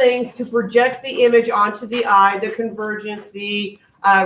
things to project the image onto the eye, the convergence, the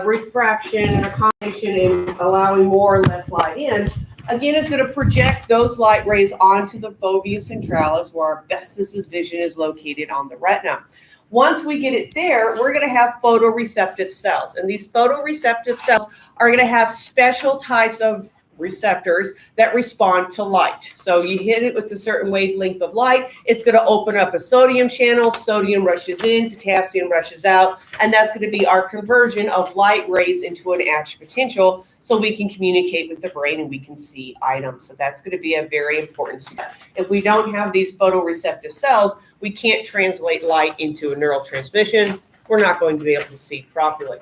refraction and accommodation, and allowing more or less light in, again, is going to project those light rays onto the fovea centralis, where our Bestis's vision is located on the retina. Once we get it there, we're going to have photoreceptive cells. And these photoreceptive cells are going to have special types of receptors that respond to light. So you hit it with a certain wavelength of light, it's going to open up a sodium channel, sodium rushes in, potassium rushes out, and that's going to be our conversion of light rays into an action potential so we can communicate with the brain and we can see items. So that's going to be a very important step. If we don't have these photoreceptive cells, we can't translate light into a neural transmission. We're not going to be able to see properly.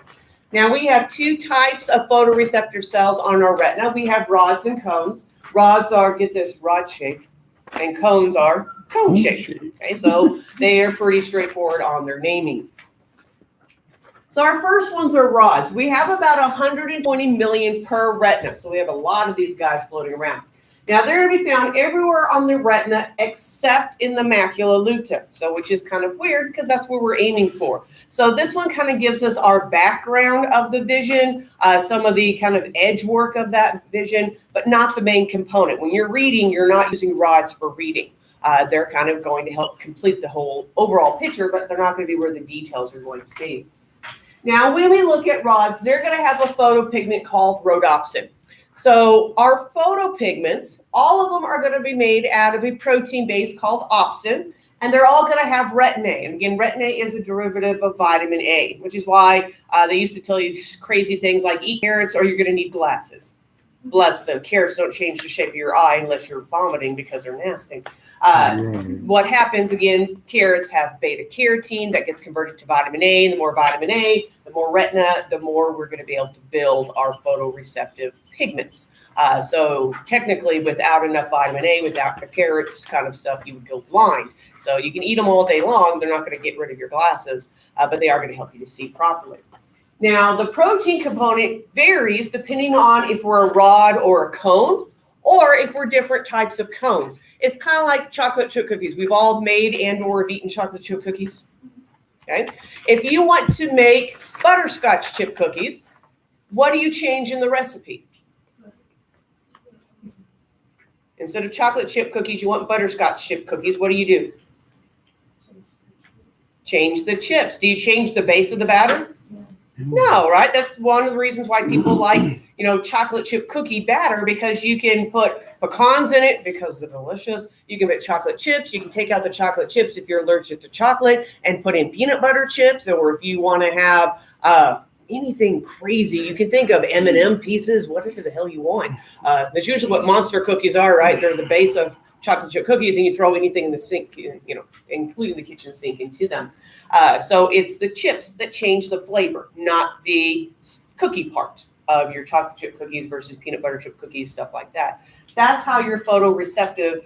Now, we have two types of photoreceptor cells on our retina. We have rods and cones. Rods are, get this, rod-shaped, and cones are cone-shaped. Okay, so they are pretty straightforward on their naming. So our first ones are rods. We have about 120 million per retina. So we have a lot of these guys floating around. Now, they're going to be found everywhere on the retina except in the macula luta, so which is kind of weird because that's where we're aiming for. So this one kind of gives us our background of the vision, some of the kind of edge work of that vision, but not the main component. When you're reading, you're not using rods for reading. They're kind of going to help complete the whole overall picture, but they're not going to be where the details are going to be. Now, when we look at rods, they're going to have a photopigment called rhodopsin. So our photopigments, all of them are going to be made out of a protein base called opsin, and they're all going to have retin A. And again, retin A is a derivative of vitamin A, which is why they used to tell you crazy things like eat carrots or you're going to need glasses. Bless them. Carrots don't change the shape of your eye unless you're vomiting because they're nasty. What happens, again, carrots have beta carotene that gets converted to vitamin A. The more vitamin A, the more retina, the more we're going to be able to build our photoreceptive pigments. So technically, without enough vitamin A, without the carrots kind of stuff, you would go blind. So you can eat them all day long. They're not going to get rid of your glasses, but they are going to help you to see properly. Now, the protein component varies depending on if we're a rod or a cone, or if we're different types of cones. It's kind of like chocolate chip cookies. We've all made and or have eaten chocolate chip cookies. Okay. If you want to make butterscotch chip cookies, what do you change in the recipe? Instead of chocolate chip cookies, you want butterscotch chip cookies. What do? Change the chips. Do you change the base of the batter? No, right? That's one of the reasons why people like, chocolate chip cookie batter, because you can put pecans in it because they're delicious. You can put chocolate chips. You can take out the chocolate chips if you're allergic to chocolate and put in peanut butter chips. Or if you want to have anything crazy, you can think of M&M pieces, whatever the hell you want. That's usually what monster cookies are, right? They're the base of chocolate chip cookies, and you throw anything in the sink, including the kitchen sink, into them. So it's the chips that change the flavor, not the cookie part of your chocolate chip cookies versus peanut butter chip cookies, stuff like that. That's how your photoreceptive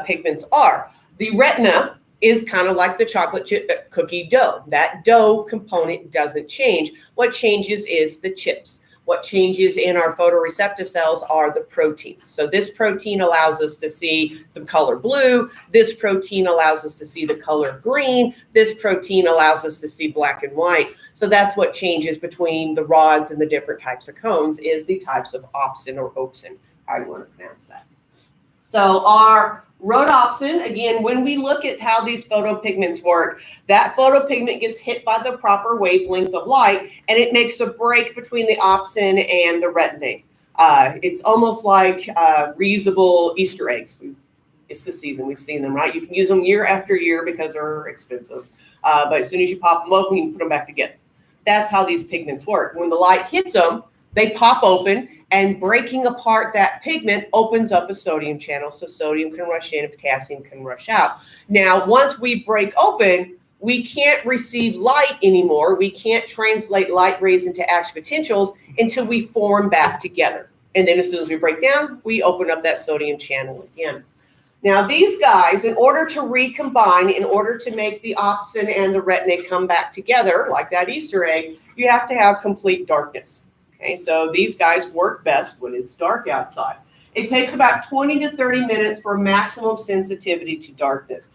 pigments are. The retina is kind of like the chocolate chip cookie dough. That dough component doesn't change. What changes is the chips. What changes in our photoreceptive cells are the proteins. So this protein allows us to see the color blue. This protein allows us to see the color green. This protein allows us to see black and white. So that's what changes between the rods and the different types of cones, is the types of opsin or opsin, how you want to pronounce that. So our rhodopsin, again, when we look at how these photopigments work, that photopigment gets hit by the proper wavelength of light, and it makes a break between the opsin and the retin A. It's almost like reusable Easter eggs. It's the season. We've seen them, right? You can use them year after year because they're expensive. But as soon as you pop them open, you can put them back together. That's how these pigments work. When the light hits them, they pop open, and breaking apart that pigment opens up a sodium channel, so sodium can rush in and potassium can rush out. Now, once we break open, we can't receive light anymore. We can't translate light rays into action potentials until we form back together. And then as soon as we break down, we open up that sodium channel again. Now, these guys, in order to recombine, in order to make the opsin and the retin A come back together, like that Easter egg, you have to have complete darkness. Okay, so these guys work best when it's dark outside. It takes about 20 to 30 minutes for maximum sensitivity to darkness.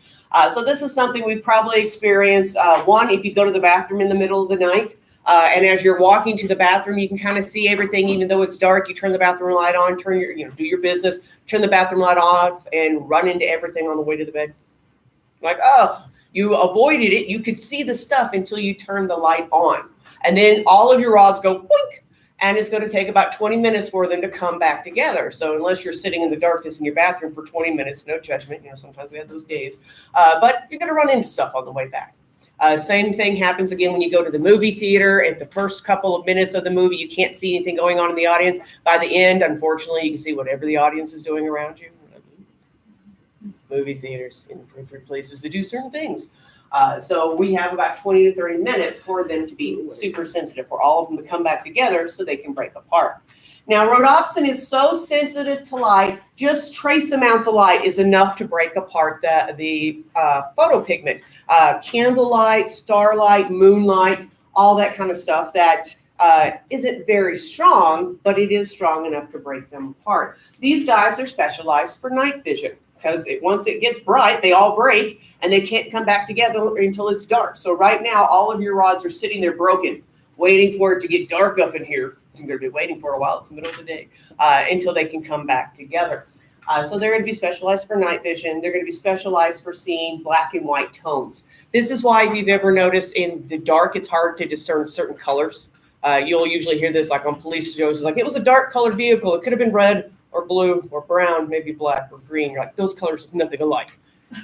So this is something we've probably experienced. One, if you go to the bathroom in the middle of the night, and as you're walking to the bathroom, you can kind of see everything, even though it's dark. You turn the bathroom light on, turn your, do your business, turn the bathroom light off, and run into everything on the way to the bed. Like, oh, you avoided it. You could see the stuff until you turn the light on, and then all of your rods go boink, and it's going to take about 20 minutes for them to come back together. So unless you're sitting in the darkness in your bathroom for 20 minutes, no judgment. Sometimes we have those days, but you're going to run into stuff on the way back. Same thing happens again when you go to the movie theater. At the first couple of minutes of the movie, you can't see anything going on in the audience. By the end, unfortunately, you can see whatever the audience is doing around you. Movie theaters, inappropriate places to do certain things. So we have about 20 to 30 minutes for them to be super sensitive, for all of them to come back together so they can break apart. Now, rhodopsin is so sensitive to light, just trace amounts of light is enough to break apart the photopigment. Candlelight, starlight, moonlight, all that kind of stuff that isn't very strong, but it is strong enough to break them apart. These guys are specialized for night vision because once it gets bright, they all break and they can't come back together until it's dark. So right now, all of your rods are sitting there broken, waiting for it to get dark up in here. You're going to be waiting for a while. It's the middle of the day until they can come back together. So they're going to be specialized for night vision. They're going to be specialized for seeing black and white tones. This is why if you've ever noticed in the dark, it's hard to discern certain colors. You'll usually hear this like on police shows. It's like, it was a dark colored vehicle. It could have been red or blue or brown, maybe black or green. You're like, those colors look nothing alike.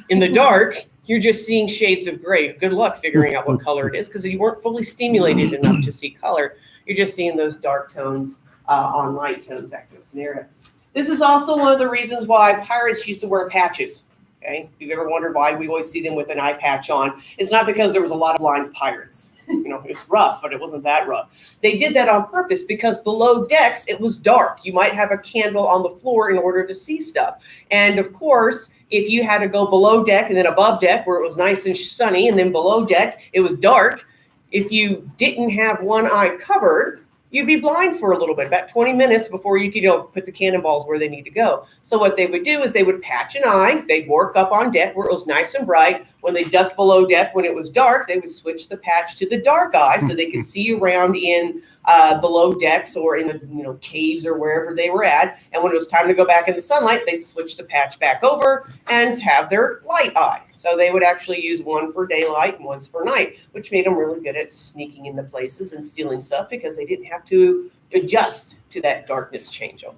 In the dark, you're just seeing shades of gray. Good luck figuring out what color it is because you weren't fully stimulated enough to see color. You're just seeing those dark tones on light tones, that kind of scenario. This is also one of the reasons why pirates used to wear patches. Okay, if you've ever wondered why we always see them with an eye patch on, it's not because there was a lot of blind pirates. It's rough, but it wasn't that rough. They did that on purpose because below decks, it was dark. You might have a candle on the floor in order to see stuff. And of course, if you had to go below deck and then above deck where it was nice and sunny, and then below deck, it was dark, if you didn't have one eye covered, you'd be blind for a little bit, about 20 minutes before you could put the cannonballs where they need to go. So what they would do is they would patch an eye. They'd work up on deck where it was nice and bright. When they ducked below deck, when it was dark, they would switch the patch to the dark eye so they could see around in below decks or in the caves or wherever they were at. And when it was time to go back in the sunlight, they'd switch the patch back over and have their light eye. So they would actually use one for daylight and one's for night, which made them really good at sneaking into places and stealing stuff because they didn't have to adjust to that darkness changeover.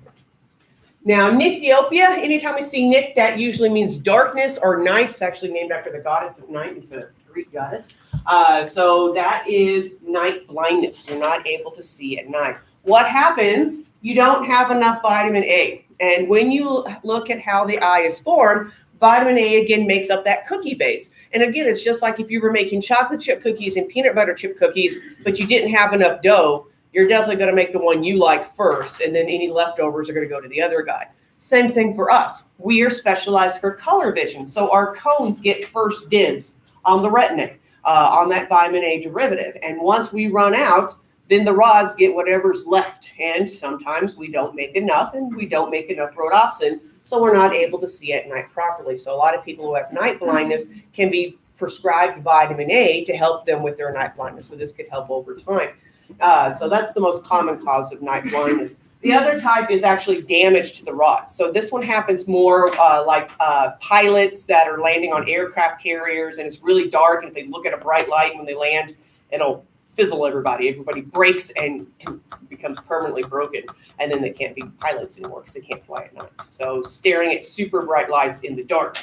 Now, Nycteopia, anytime we see Nyct, that usually means darkness or night. It's actually named after the goddess of night. It's a Greek goddess. So that is night blindness. You're not able to see at night. What happens? You don't have enough vitamin A. And when you look at how the eye is formed, vitamin A, again, makes up that cookie base. And again, it's just like if you were making chocolate chip cookies and peanut butter chip cookies, but you didn't have enough dough, you're definitely going to make the one you like first, and then any leftovers are going to go to the other guy. Same thing for us. We are specialized for color vision, so our cones get first dibs on the retinate, on that vitamin A derivative. And once we run out, then the rods get whatever's left. And sometimes we don't make enough, and we don't make enough rhodopsin, so we're not able to see at night properly. So a lot of people who have night blindness can be prescribed vitamin A to help them with their night blindness. So this could help over time. So that's the most common cause of night blindness. The other type is actually damage to the rods. So this one happens more like pilots that are landing on aircraft carriers and it's really dark, and if they look at a bright light when they land, it'll fizzle everybody. Everybody breaks and becomes permanently broken, and then they can't be pilots anymore because they can't fly at night. So staring at super bright lights in the dark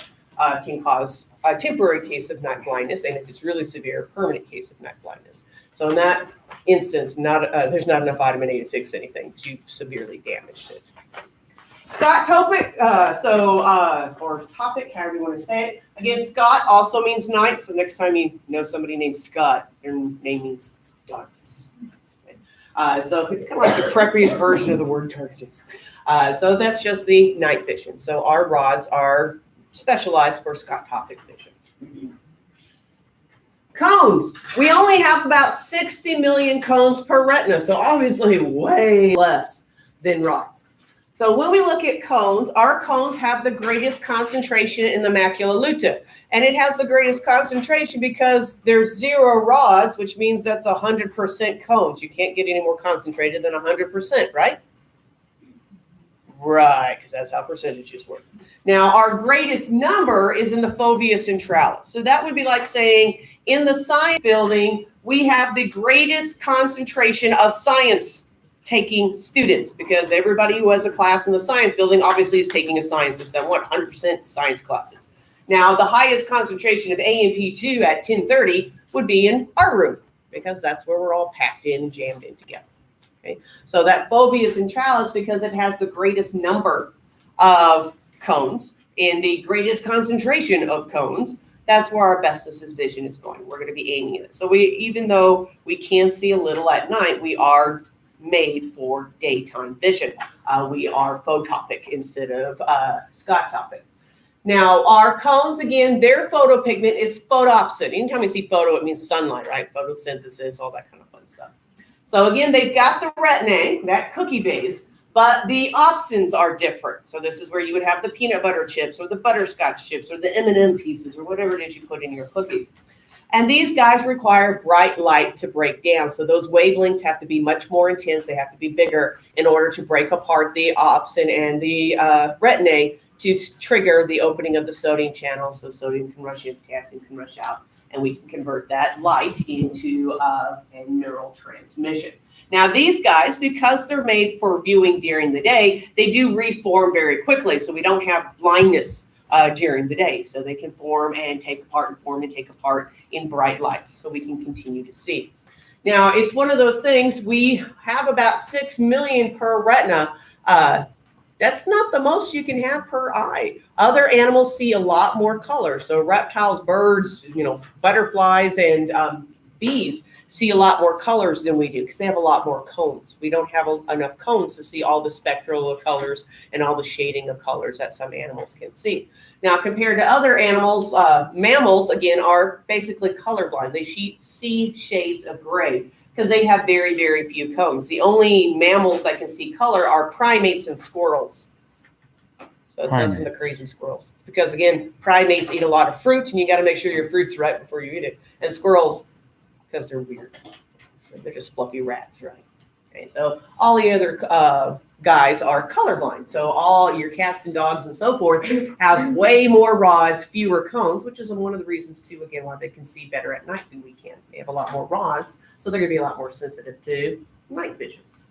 can cause a temporary case of night blindness, and if it's really severe, a permanent case of night blindness. So in that instance, there's not enough vitamin A to fix anything because you've severely damaged it. Scott topic, or topic, however you want to say it. Again, Scott also means night. So next time you know somebody named Scott, their name means darkness. So it's kind of like the preppiest version of the word darkness. So that's just the night vision. So our rods are specialized for scotopic vision. Cones. We only have about 60 million cones per retina, so obviously way less than rods. So when we look at cones, our cones have the greatest concentration in the macula lutea. And it has the greatest concentration because there's 0 rods, which means that's 100% cones. You can't get any more concentrated than 100%, right? Right, because that's how percentages work. Now, our greatest number is in the fovea centralis. So that would be like saying in the science building, we have the greatest concentration of science taking students, because everybody who has a class in the science building obviously is taking a science of somewhat 100% science classes. Now, the highest concentration of AMP2 at 1030 would be in our room, because that's where we're all packed in and jammed in together. Okay, so that fovea centralis, because it has the greatest number of cones in the greatest concentration of cones, that's where our Bestis's vision is going. We're going to be aiming at it. So even though we can see a little at night, we are made for daytime vision. We are photopic instead of scotopic. Now, our cones, again, their photopigment is photopsin. Anytime we see photo, it means sunlight, right? Photosynthesis, all that kind of fun stuff. So again, they've got the retinae, that cookie base, but the opsins are different. So this is where you would have the peanut butter chips or the butterscotch chips or the M&M pieces or whatever it is you put in your cookies. And these guys require bright light to break down. So those wavelengths have to be much more intense. They have to be bigger in order to break apart the opsin and the retinae to trigger the opening of the sodium channel. So sodium can rush in, potassium can rush out, and we can convert that light into a neural transmission. Now these guys, because they're made for viewing during the day, they do reform very quickly. So we don't have blindness during the day. So they can form and take apart and form and take apart in bright light. So we can continue to see. Now it's one of those things, we have about 6 million per retina. That's not the most you can have per eye. Other animals see a lot more color. So reptiles, birds, butterflies, and bees see a lot more colors than we do because they have a lot more cones. We don't have enough cones to see all the spectral colors and all the shading of colors that some animals can see. Now, compared to other animals, mammals, again, are basically colorblind. They see shades of gray because they have very, very few cones. The only mammals that can see color are primates and squirrels. So it's us and the crazy squirrels. Because, again, primates eat a lot of fruit, and you got to make sure your fruit's right before you eat it. And squirrels, because they're weird. So they're just fluffy rats, right? Okay, so all the other guys are colorblind. So all your cats and dogs and so forth have way more rods, fewer cones, which is one of the reasons, too, again, why they can see better at night than we can. They have a lot more rods, so they're going to be a lot more sensitive to night visions.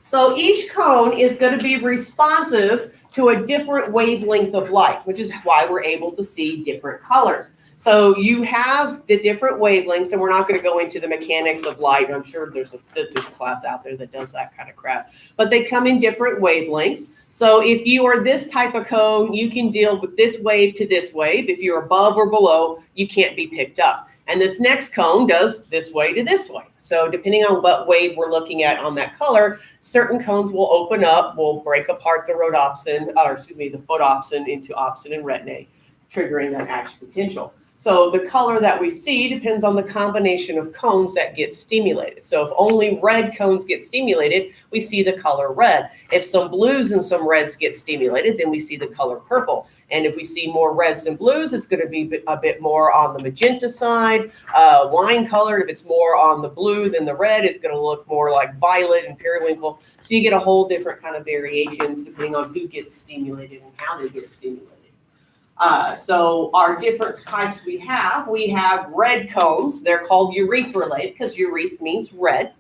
So each cone is going to be responsive to a different wavelength of light, which is why we're able to see different colors. So you have the different wavelengths, and we're not going to go into the mechanics of light. I'm sure there's a class out there that does that kind of crap. But they come in different wavelengths. So if you are this type of cone, you can deal with this wave to this wave. If you're above or below, you can't be picked up. And this next cone does this way to this way. So depending on what wave we're looking at on that color, certain cones will open up, will break apart the rhodopsin, the photopsin into opsin and retinae, triggering that action potential. So the color that we see depends on the combination of cones that get stimulated. So if only red cones get stimulated, we see the color red. If some blues and some reds get stimulated, then we see the color purple. And if we see more reds than blues, it's going to be a bit more on the magenta side, wine colored. If it's more on the blue than the red, it's going to look more like violet and periwinkle. So you get a whole different kind of variations depending on who gets stimulated and how they get stimulated. So our different types we have red cones. They're called urethral because ureth means red.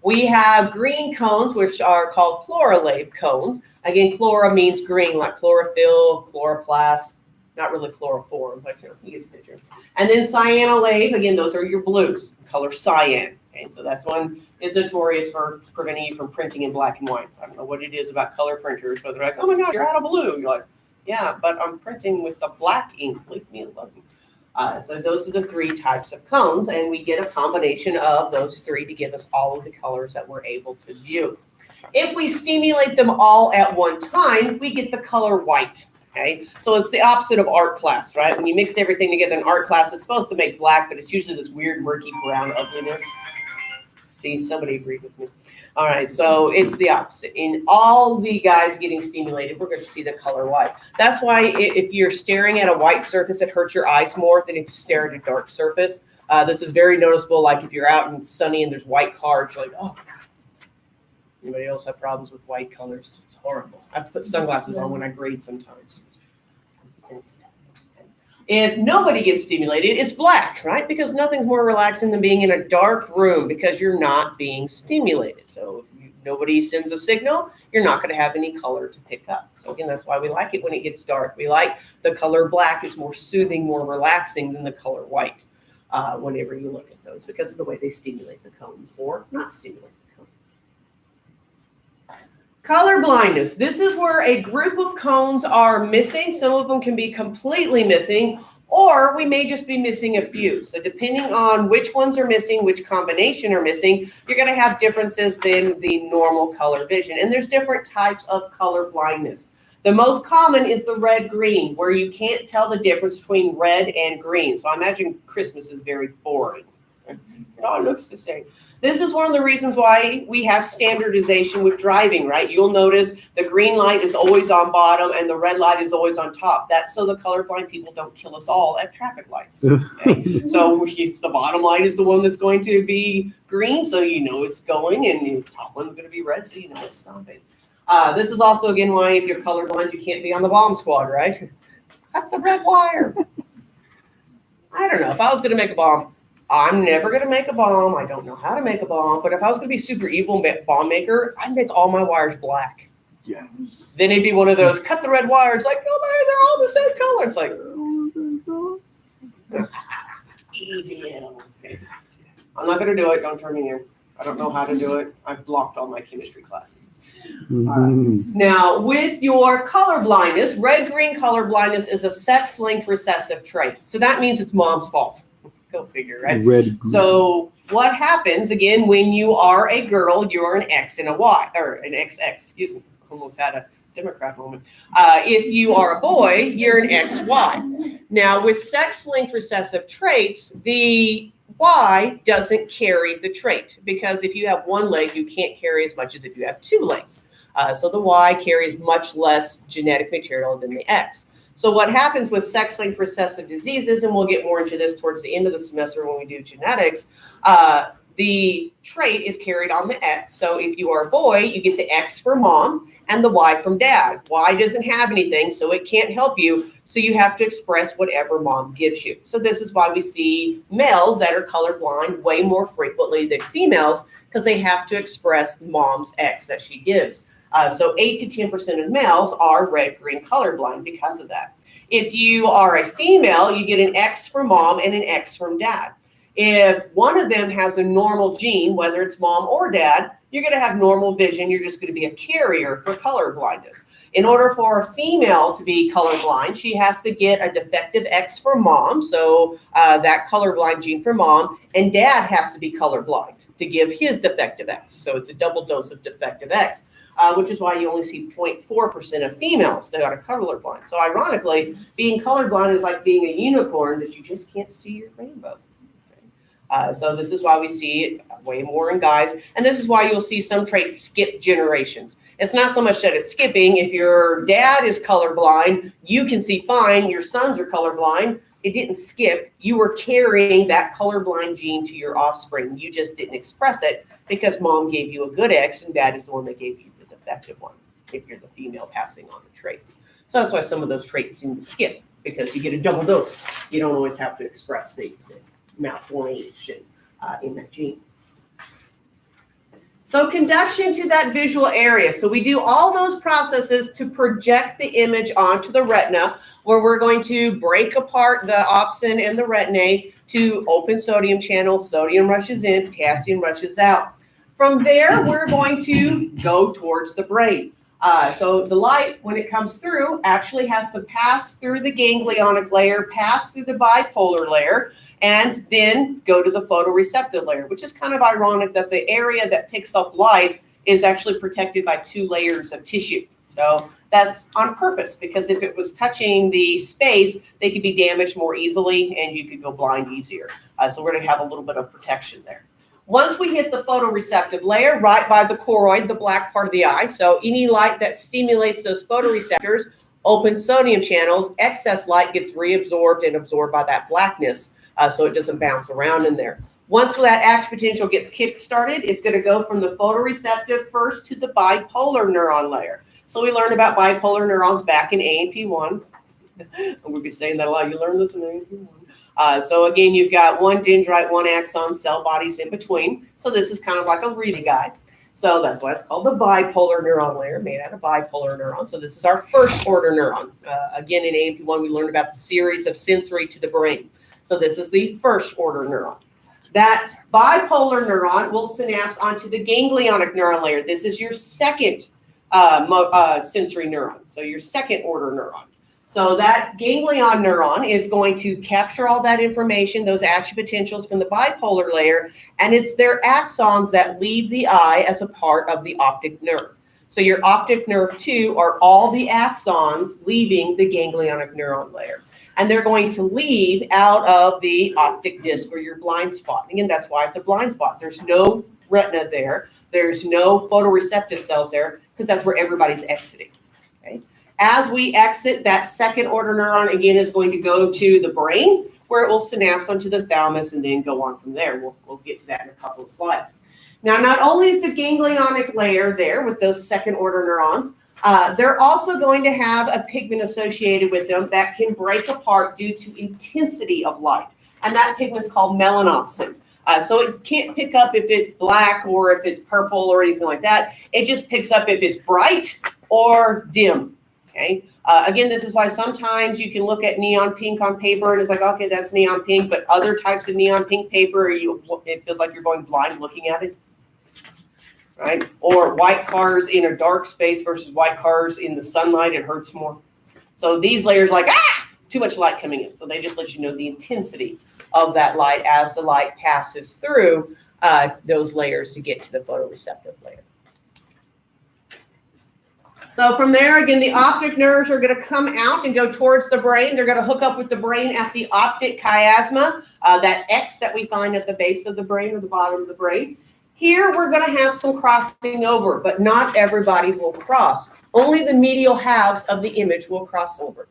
We have green cones, which are called chlorolate cones. Again, chlora means green, like chlorophyll, chloroplast, not really chloroform, but you get the picture. And then cyanolate, again, those are your blues, color cyan. Okay, so that's one is notorious for preventing you from printing in black and white. I don't know what it is about color printers, but they're like, oh my God, you're out of blue. You're like, yeah, but I'm printing with the black ink. Leave me alone. So those are the three types of cones, and we get a combination of those three to give us all of the colors that we're able to view. If we stimulate them all at one time, we get the color white. Okay, so it's the opposite of art class, right? When you mix everything together in art class, it's supposed to make black, but it's usually this weird, murky brown ugliness. See, somebody agreed with me. All right, so it's the opposite. In all the guys getting stimulated, we're going to see the color white. That's why if you're staring at a white surface, it hurts your eyes more than if you stare at a dark surface. This is very noticeable, like if you're out and it's sunny and there's white cars, you're like, oh. Anybody else have problems with white colors? It's horrible. I have to put sunglasses on when I grade sometimes. If nobody gets stimulated, it's black, right? Because nothing's more relaxing than being in a dark room because you're not being stimulated. So if nobody sends a signal, you're not going to have any color to pick up. So again, that's why we like it when it gets dark. We like the color black is more soothing, more relaxing than the color white whenever you look at those because of the way they stimulate the cones or not stimulate the cones. Color blindness. This is where a group of cones are missing. Some of them can be completely missing, or we may just be missing a few. So depending on which ones are missing, which combination are missing, you're going to have differences than the normal color vision. And there's different types of color blindness. The most common is the red-green, where you can't tell the difference between red and green. So I imagine Christmas is very boring. It all looks the same. This is one of the reasons why we have standardization with driving, right? You'll notice the green light is always on bottom and the red light is always on top. That's so the colorblind people don't kill us all at traffic lights. Okay? So it's the bottom light is the one that's going to be green, so you know it's going, and the top one's going to be red, so you know it's stopping. This is also, again, why if you're colorblind, you can't be on the bomb squad, right? Cut the red wire. I don't know. If I was going to make a bomb, I'm never going to make a bomb. I don't know how to make a bomb. But if I was going to be super evil bomb maker, I'd make all my wires black. Yes. Then it'd be one of those, cut the red wire. It's like, oh, man, they're all the same color. It's like, evil. Okay. I'm not going to do it. Don't turn me in. I don't know how to do it. I've blocked all my chemistry classes. Now, with your color blindness, red-green color blindness is a sex-linked recessive trait. So that means it's mom's fault. Go figure, right? Red. So what happens, again, when you are a girl, you're an X and a Y, or an XX, excuse me. Almost had a Democrat moment. If you are a boy, you're an XY. Now, with sex-linked recessive traits, the Y doesn't carry the trait because if you have one leg, you can't carry as much as if you have two legs. So the Y carries much less genetic material than the X. So what happens with sex-linked recessive diseases, and we'll get more into this towards the end of the semester when we do genetics, the trait is carried on the X. So if you are a boy, you get the X for mom and the Y from dad. Y doesn't have anything, so it can't help you. So you have to express whatever mom gives you. So this is why we see males that are colorblind way more frequently than females because they have to express mom's X that she gives. So 8 to 10% of males are red-green colorblind because of that. If you are a female, you get an X from mom and an X from dad. If one of them has a normal gene, whether it's mom or dad, you're going to have normal vision. You're just going to be a carrier for color blindness. In order for a female to be colorblind, she has to get a defective X from mom, so that colorblind gene from mom, and dad has to be colorblind to give his defective X. So it's a double dose of defective X. Which is why you only see 0.4% of females that are colorblind. So ironically, being colorblind is like being a unicorn that you just can't see your rainbow. Okay? So this is why we see it way more in guys. And this is why you'll see some traits skip generations. It's not so much that it's skipping. If your dad is colorblind, you can see fine. Your sons are colorblind. It didn't skip. You were carrying that colorblind gene to your offspring. You just didn't express it because mom gave you a good X and dad is the one that gave you defective one if you're the female passing on the traits. So that's why some of those traits seem to skip because you get a double dose. You don't always have to express the malformation in that gene. So conduction to that visual area. So we do all those processes to project the image onto the retina where we're going to break apart the opsin and the retinate to open sodium channels. Sodium rushes in, potassium rushes out. From there, we're going to go towards the brain. So the light, when it comes through, actually has to pass through the ganglionic layer, pass through the bipolar layer, and then go to the photoreceptive layer, which is kind of ironic that the area that picks up light is actually protected by 2 layers of tissue. So that's on purpose, because if it was touching the space, they could be damaged more easily and you could go blind easier. So we're going to have a little bit of protection there. Once we hit the photoreceptive layer right by the choroid, the black part of the eye, so any light that stimulates those photoreceptors opens sodium channels, excess light gets reabsorbed and absorbed by that blackness, so it doesn't bounce around in there. Once that action potential gets kick-started, it's going to go from the photoreceptive first to the bipolar neuron layer. So we learned about bipolar neurons back in A&P1. We'll be saying that a lot. You learned this in A&P1. So again, you've got one dendrite, one axon, cell bodies in between. So this is kind of like a reading guide. So that's why it's called the bipolar neuron layer, made out of bipolar neurons. So this is our first order neuron. Again, in A&P1, we learned about the series of sensory to the brain. So this is the first order neuron. That bipolar neuron will synapse onto the ganglionic neuron layer. This is your second sensory neuron, so your second order neuron. So that ganglion neuron is going to capture all that information, those action potentials from the bipolar layer, and it's their axons that leave the eye as a part of the optic nerve. So your optic nerve 2 are all the axons leaving the ganglionic neuron layer. And they're going to leave out of the optic disc or your blind spot. Again, that's why it's a blind spot. There's no retina there. There's no photoreceptive cells there because that's where everybody's exiting. Okay? As we exit, that second order neuron, again, is going to go to the brain where it will synapse onto the thalamus and then go on from there. We'll get to that in a couple of slides. Now, not only is the ganglionic layer there with those second order neurons, they're also going to have a pigment associated with them that can break apart due to intensity of light. And that pigment's called melanopsin. So it can't pick up if it's black or if it's purple or anything like that. It just picks up if it's bright or dim. Okay. Again, this is why sometimes you can look at neon pink on paper and it's like, okay, that's neon pink. But other types of neon pink paper, it feels like you're going blind looking at it. Right? Or white cars in a dark space versus white cars in the sunlight, it hurts more. So these layers like, too much light coming in. So they just let you know the intensity of that light as the light passes through those layers to get to the photoreceptive layer. So from there, again, the optic nerves are going to come out and go towards the brain. They're going to hook up with the brain at the optic chiasma, that X that we find at the base of the brain or the bottom of the brain. Here, we're going to have some crossing over, but not everybody will cross. Only the medial halves of the image will cross over.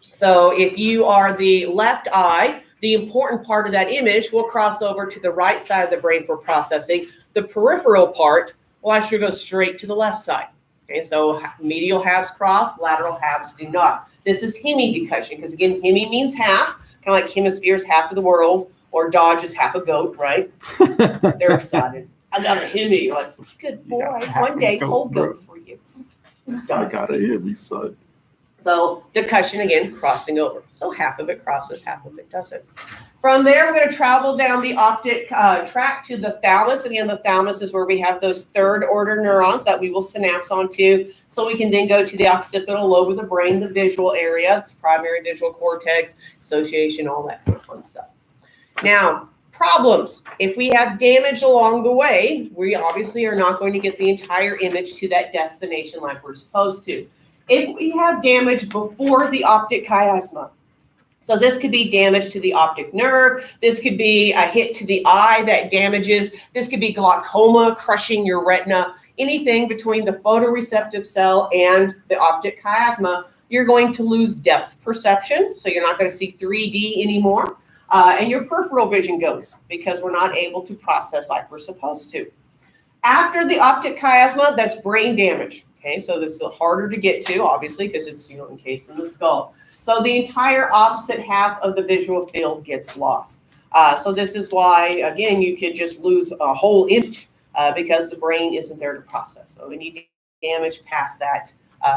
So if you are the left eye, the important part of that image will cross over to the right side of the brain for processing. The peripheral part will actually go straight to the left side. Okay, so medial halves cross, lateral halves do not. This is hemidecussion, because again, hemi means half, kind of like hemispheres, half of the world. Or Dodge is half a goat, right? They're excited. I got a hemi. Like, good boy. One day, whole goat for you. I got a hemi, son. So decussion, again, crossing over. So half of it crosses, half of it doesn't. From there, we're going to travel down the optic tract to the thalamus. Again, the thalamus is where we have those third order neurons that we will synapse onto. So we can then go to the occipital lobe of the brain, the visual area. It's primary visual cortex, association, all that kind of fun stuff. Now, problems. If we have damage along the way, we obviously are not going to get the entire image to that destination like we're supposed to. If we have damage before the optic chiasma, so this could be damage to the optic nerve, this could be a hit to the eye that damages, this could be glaucoma crushing your retina, anything between the photoreceptive cell and the optic chiasma, you're going to lose depth perception, so you're not going to see 3D anymore. And your peripheral vision goes because we're not able to process like we're supposed to. After the optic chiasma, that's brain damage. Okay, so this is harder to get to, obviously, because it's encased in the skull. So the entire opposite half of the visual field gets lost. So this is why, again, you could just lose a whole image because the brain isn't there to process. So any damage past that,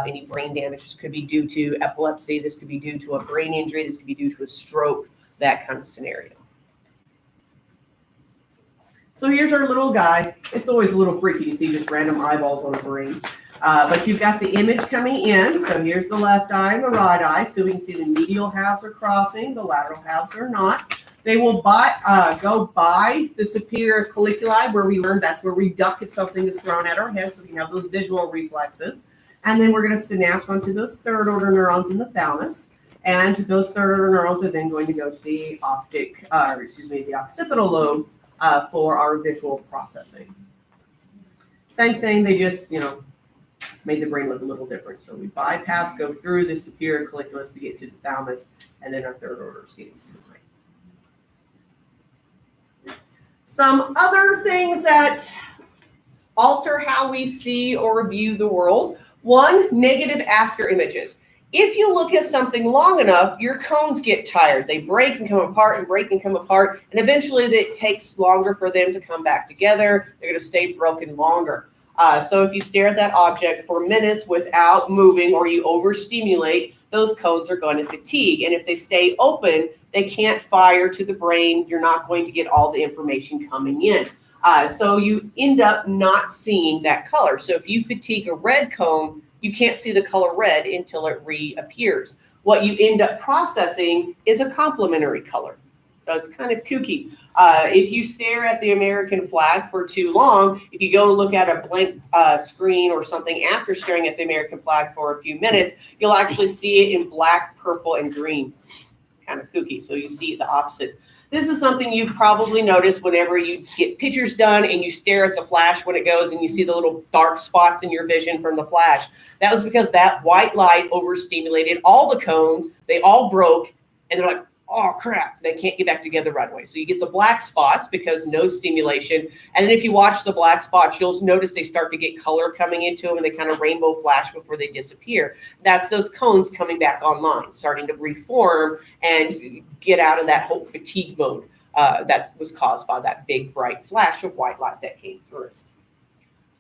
any brain damage could be due to epilepsy. This could be due to a brain injury. This could be due to a stroke. That kind of scenario. So here's our little guy. It's always a little freaky to see just random eyeballs on the brain. But you've got the image coming in. So here's the left eye and the right eye. So we can see the medial halves are crossing. The lateral halves are not. They will go by the superior colliculi where we learned that's where we duck if something is thrown at our head. So we can have those visual reflexes. And then we're going to synapse onto those third order neurons in the thalamus. And those third order neurons are then going to go to the the occipital lobe for our visual processing. Same thing, they just, made the brain look a little different. So we bypass, go through the superior colliculus to get to the thalamus, and then our third order is getting to the brain. Some other things that alter how we see or view the world. One, negative after images. If you look at something long enough, your cones get tired. They break and come apart and break and come apart, and eventually it takes longer for them to come back together. They're going to stay broken longer. So if you stare at that object for minutes without moving or you overstimulate, those cones are going to fatigue. And if they stay open, they can't fire to the brain. You're not going to get all the information coming in. So you end up not seeing that color. So if you fatigue a red cone, you can't see the color red until it reappears. What you end up processing is a complementary color. So it's kind of kooky. If you stare at the American flag for too long, if you go look at a blank screen or something after staring at the American flag for a few minutes, you'll actually see it in black, purple, and green. Kind of kooky. So you see the opposite. This is something you probably notice whenever you get pictures done and you stare at the flash when it goes and you see the little dark spots in your vision from the flash. That was because that white light overstimulated all the cones. They all broke, and they're like, oh crap, they can't get back together right away. So you get the black spots because no stimulation. And then if you watch the black spots, you'll notice they start to get color coming into them and they kind of rainbow flash before they disappear. That's those cones coming back online, starting to reform and get out of that whole fatigue mode that was caused by that big bright flash of white light that came through.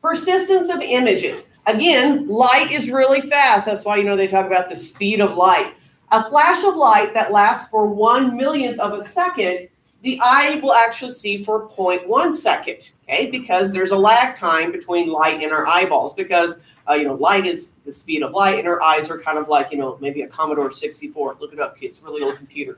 Persistence of images. Again, light is really fast. That's why, they talk about the speed of light. A flash of light that lasts for 1/1,000,000th of a second, the eye will actually see for 0.1 second, okay? Because there's a lag time between light and our eyeballs because, light is the speed of light and our eyes are kind of like, maybe a Commodore 64. Look it up, kids, really old computer.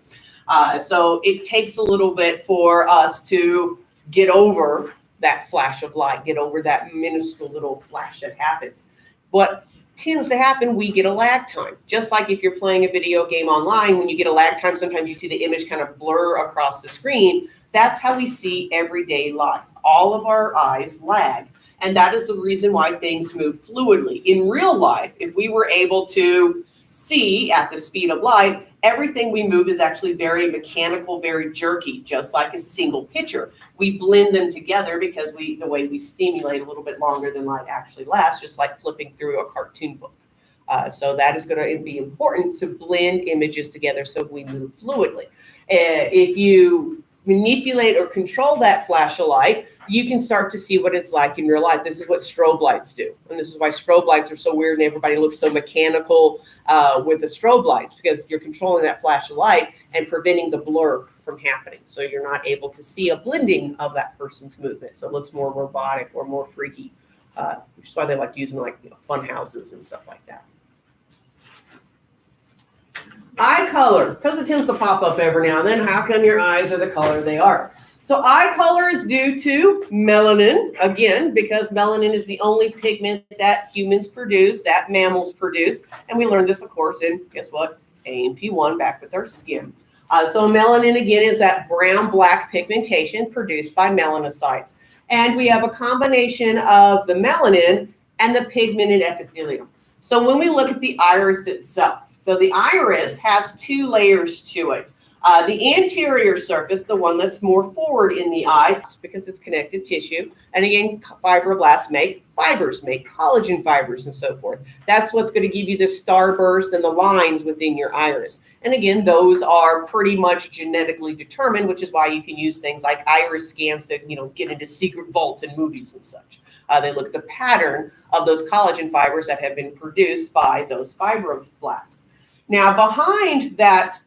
So it takes a little bit for us to get over that flash of light, get over that minuscule little flash that happens. What tends to happen, we get a lag time. Just like if you're playing a video game online, when you get a lag time, sometimes you see the image kind of blur across the screen. That's how we see everyday life. All of our eyes lag. And that is the reason why things move fluidly. In real life, if we were able to see at the speed of light, everything we move is actually very mechanical, very jerky, just like a single picture. We blend them together because the way we stimulate a little bit longer than light actually lasts, just like flipping through a cartoon book. So that is going to be important to blend images together so we move fluidly. If you manipulate or control that flash of light, you can start to see what it's like in real life. This is what strobe lights do. And this is why strobe lights are so weird and everybody looks so mechanical with the strobe lights, because you're controlling that flash of light and preventing the blur from happening. So you're not able to see a blending of that person's movement. So it looks more robotic or more freaky, which is why they like using fun houses and stuff like that. Eye color, because it tends to pop up every now and then. How come your eyes are the color they are? So eye color is due to melanin, again, because melanin is the only pigment that humans produce, that mammals produce. And we learned this, of course, in, guess what? AMP1, back with our skin. So melanin, again, is that brown-black pigmentation produced by melanocytes. And we have a combination of the melanin and the pigmented epithelium. So when we look at the iris itself, so the iris has two layers to it. The anterior surface, the one that's more forward in the eye, because it's connective tissue. And again, fibroblasts make fibers, make collagen fibers and so forth. That's what's going to give you the starburst and the lines within your iris. And again, those are pretty much genetically determined, which is why you can use things like iris scans to, get into secret vaults in movies and such. They look at the pattern of those collagen fibers that have been produced by those fibroblasts. Now, behind that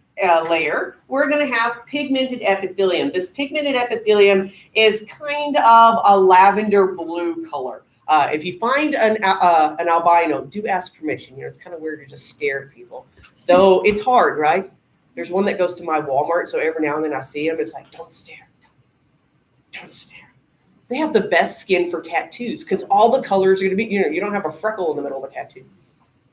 layer, we're going to have pigmented epithelium. This pigmented epithelium is kind of a lavender blue color. If you find an albino, do ask permission. It's kind of weird to just stare at people. So it's hard, right? There's one that goes to my Walmart, so every now and then I see him. It's like, don't stare. Don't stare. They have the best skin for tattoos because all the colors are going to be, you don't have a freckle in the middle of a tattoo.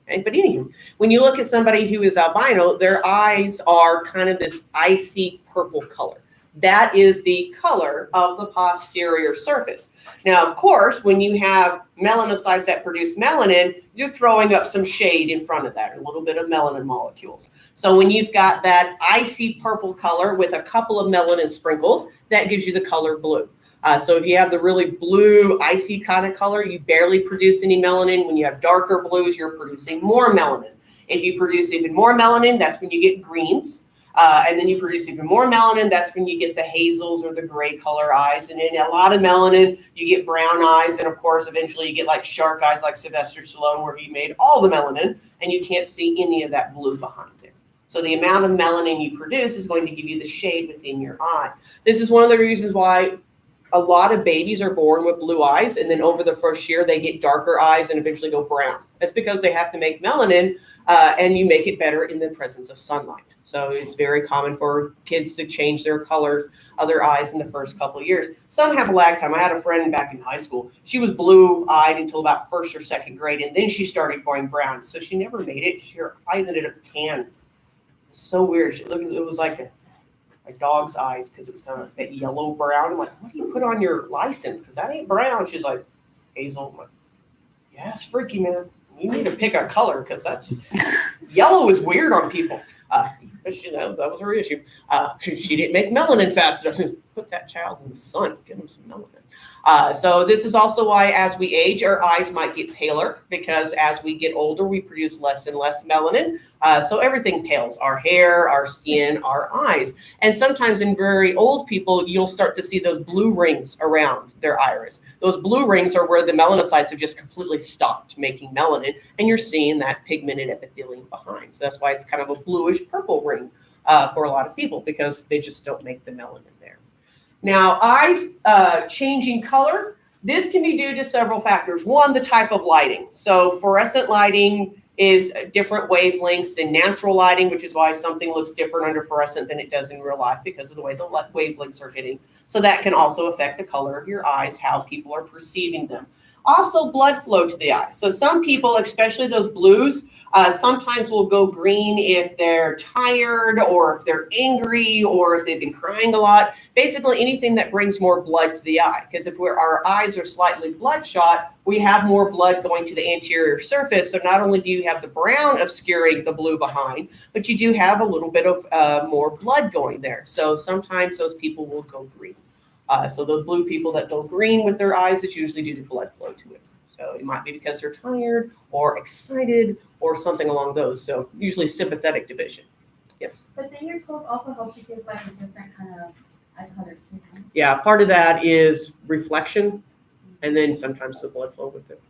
Okay? But anyway, when you look at somebody who is albino, their eyes are kind of this icy purple color. That is the color of the posterior surface. Now, of course, when you have melanocytes that produce melanin, you're throwing up some shade in front of that, a little bit of melanin molecules. So when you've got that icy purple color with a couple of melanin sprinkles, that gives you the color blue. So if you have the really blue, icy kind of color, you barely produce any melanin. When you have darker blues, you're producing more melanin. If you produce even more melanin, that's when you get greens. And then you produce even more melanin. That's when you get the hazels or the gray color eyes. And in a lot of melanin, you get brown eyes. And of course, eventually you get like shark eyes like Sylvester Stallone, where he made all the melanin and you can't see any of that blue behind there. So the amount of melanin you produce is going to give you the shade within your eye. This is one of the reasons why a lot of babies are born with blue eyes, and then over the first year they get darker eyes and eventually go brown. That's because they have to make melanin, and you make it better in the presence of sunlight. So it's very common for kids to change their color of their eyes in the first couple of years. Some have a lag time. I had a friend back in high school. She was blue-eyed until about first or second grade, and then she started going brown. So she never made it. Her eyes ended up tan. So weird. It was like a dog's eyes, because it was kind of that yellow brown. I'm like, what do you put on your license? Because that ain't brown. She's like, hazel. I'm like, yeah, it's freaky, man. You need to pick a color, because that's yellow is weird on people. But that was her issue. She didn't make melanin fast enough. Put that child in the sun. Give them some melanin. So this is also why, as we age, our eyes might get paler, because as we get older, we produce less and less melanin. So everything pales: our hair, our skin, our eyes. And sometimes in very old people, you'll start to see those blue rings around their iris. Those blue rings are where the melanocytes have just completely stopped making melanin, and you're seeing that pigmented epithelium behind. So that's why it's kind of a bluish purple ring for a lot of people, because they just don't make the melanin there. Now, eyes changing color, this can be due to several factors. One, the type of lighting. So fluorescent lighting is different wavelengths than natural lighting, which is why something looks different under fluorescent than it does in real life, because of the way the wavelengths are hitting. So that can also affect the color of your eyes, how people are perceiving them. Also, blood flow to the eye. So some people, especially those blues, sometimes will go green if they're tired, or if they're angry, or if they've been crying a lot. Basically anything that brings more blood to the eye. Because if our eyes are slightly bloodshot, we have more blood going to the anterior surface. So not only do you have the brown obscuring the blue behind, but you do have a little bit of more blood going there. So sometimes those people will go green. So those blue people that go green with their eyes, it's usually due to blood flow to it. So it might be because they're tired or excited or something along those. So usually sympathetic division. Yes. But then your clothes also helps you get like a different kind of eye color too. Right? Yeah, part of that is reflection, and then sometimes the blood flow with it.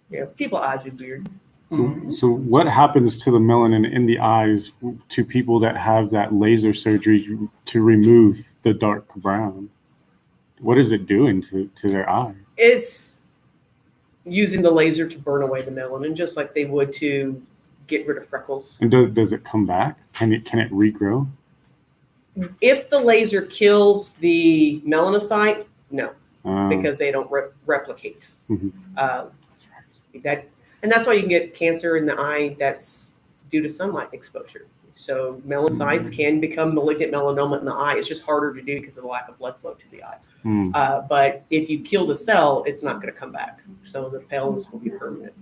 Yeah, people's eyes are weird. So what happens to the melanin in the eyes to people that have that laser surgery to remove the dark brown? What is it doing to their eye? It's using the laser to burn away the melanin, just like they would to get rid of freckles. And does it come back? Can it regrow? If the laser kills the melanocyte, no, because they don't replicate. And that's why you can get cancer in the eye that's due to sunlight exposure. So melanocytes can become malignant melanoma in the eye. It's just harder to do because of the lack of blood flow to the eye. But if you kill the cell, it's not going to come back. So the paleness will be permanent.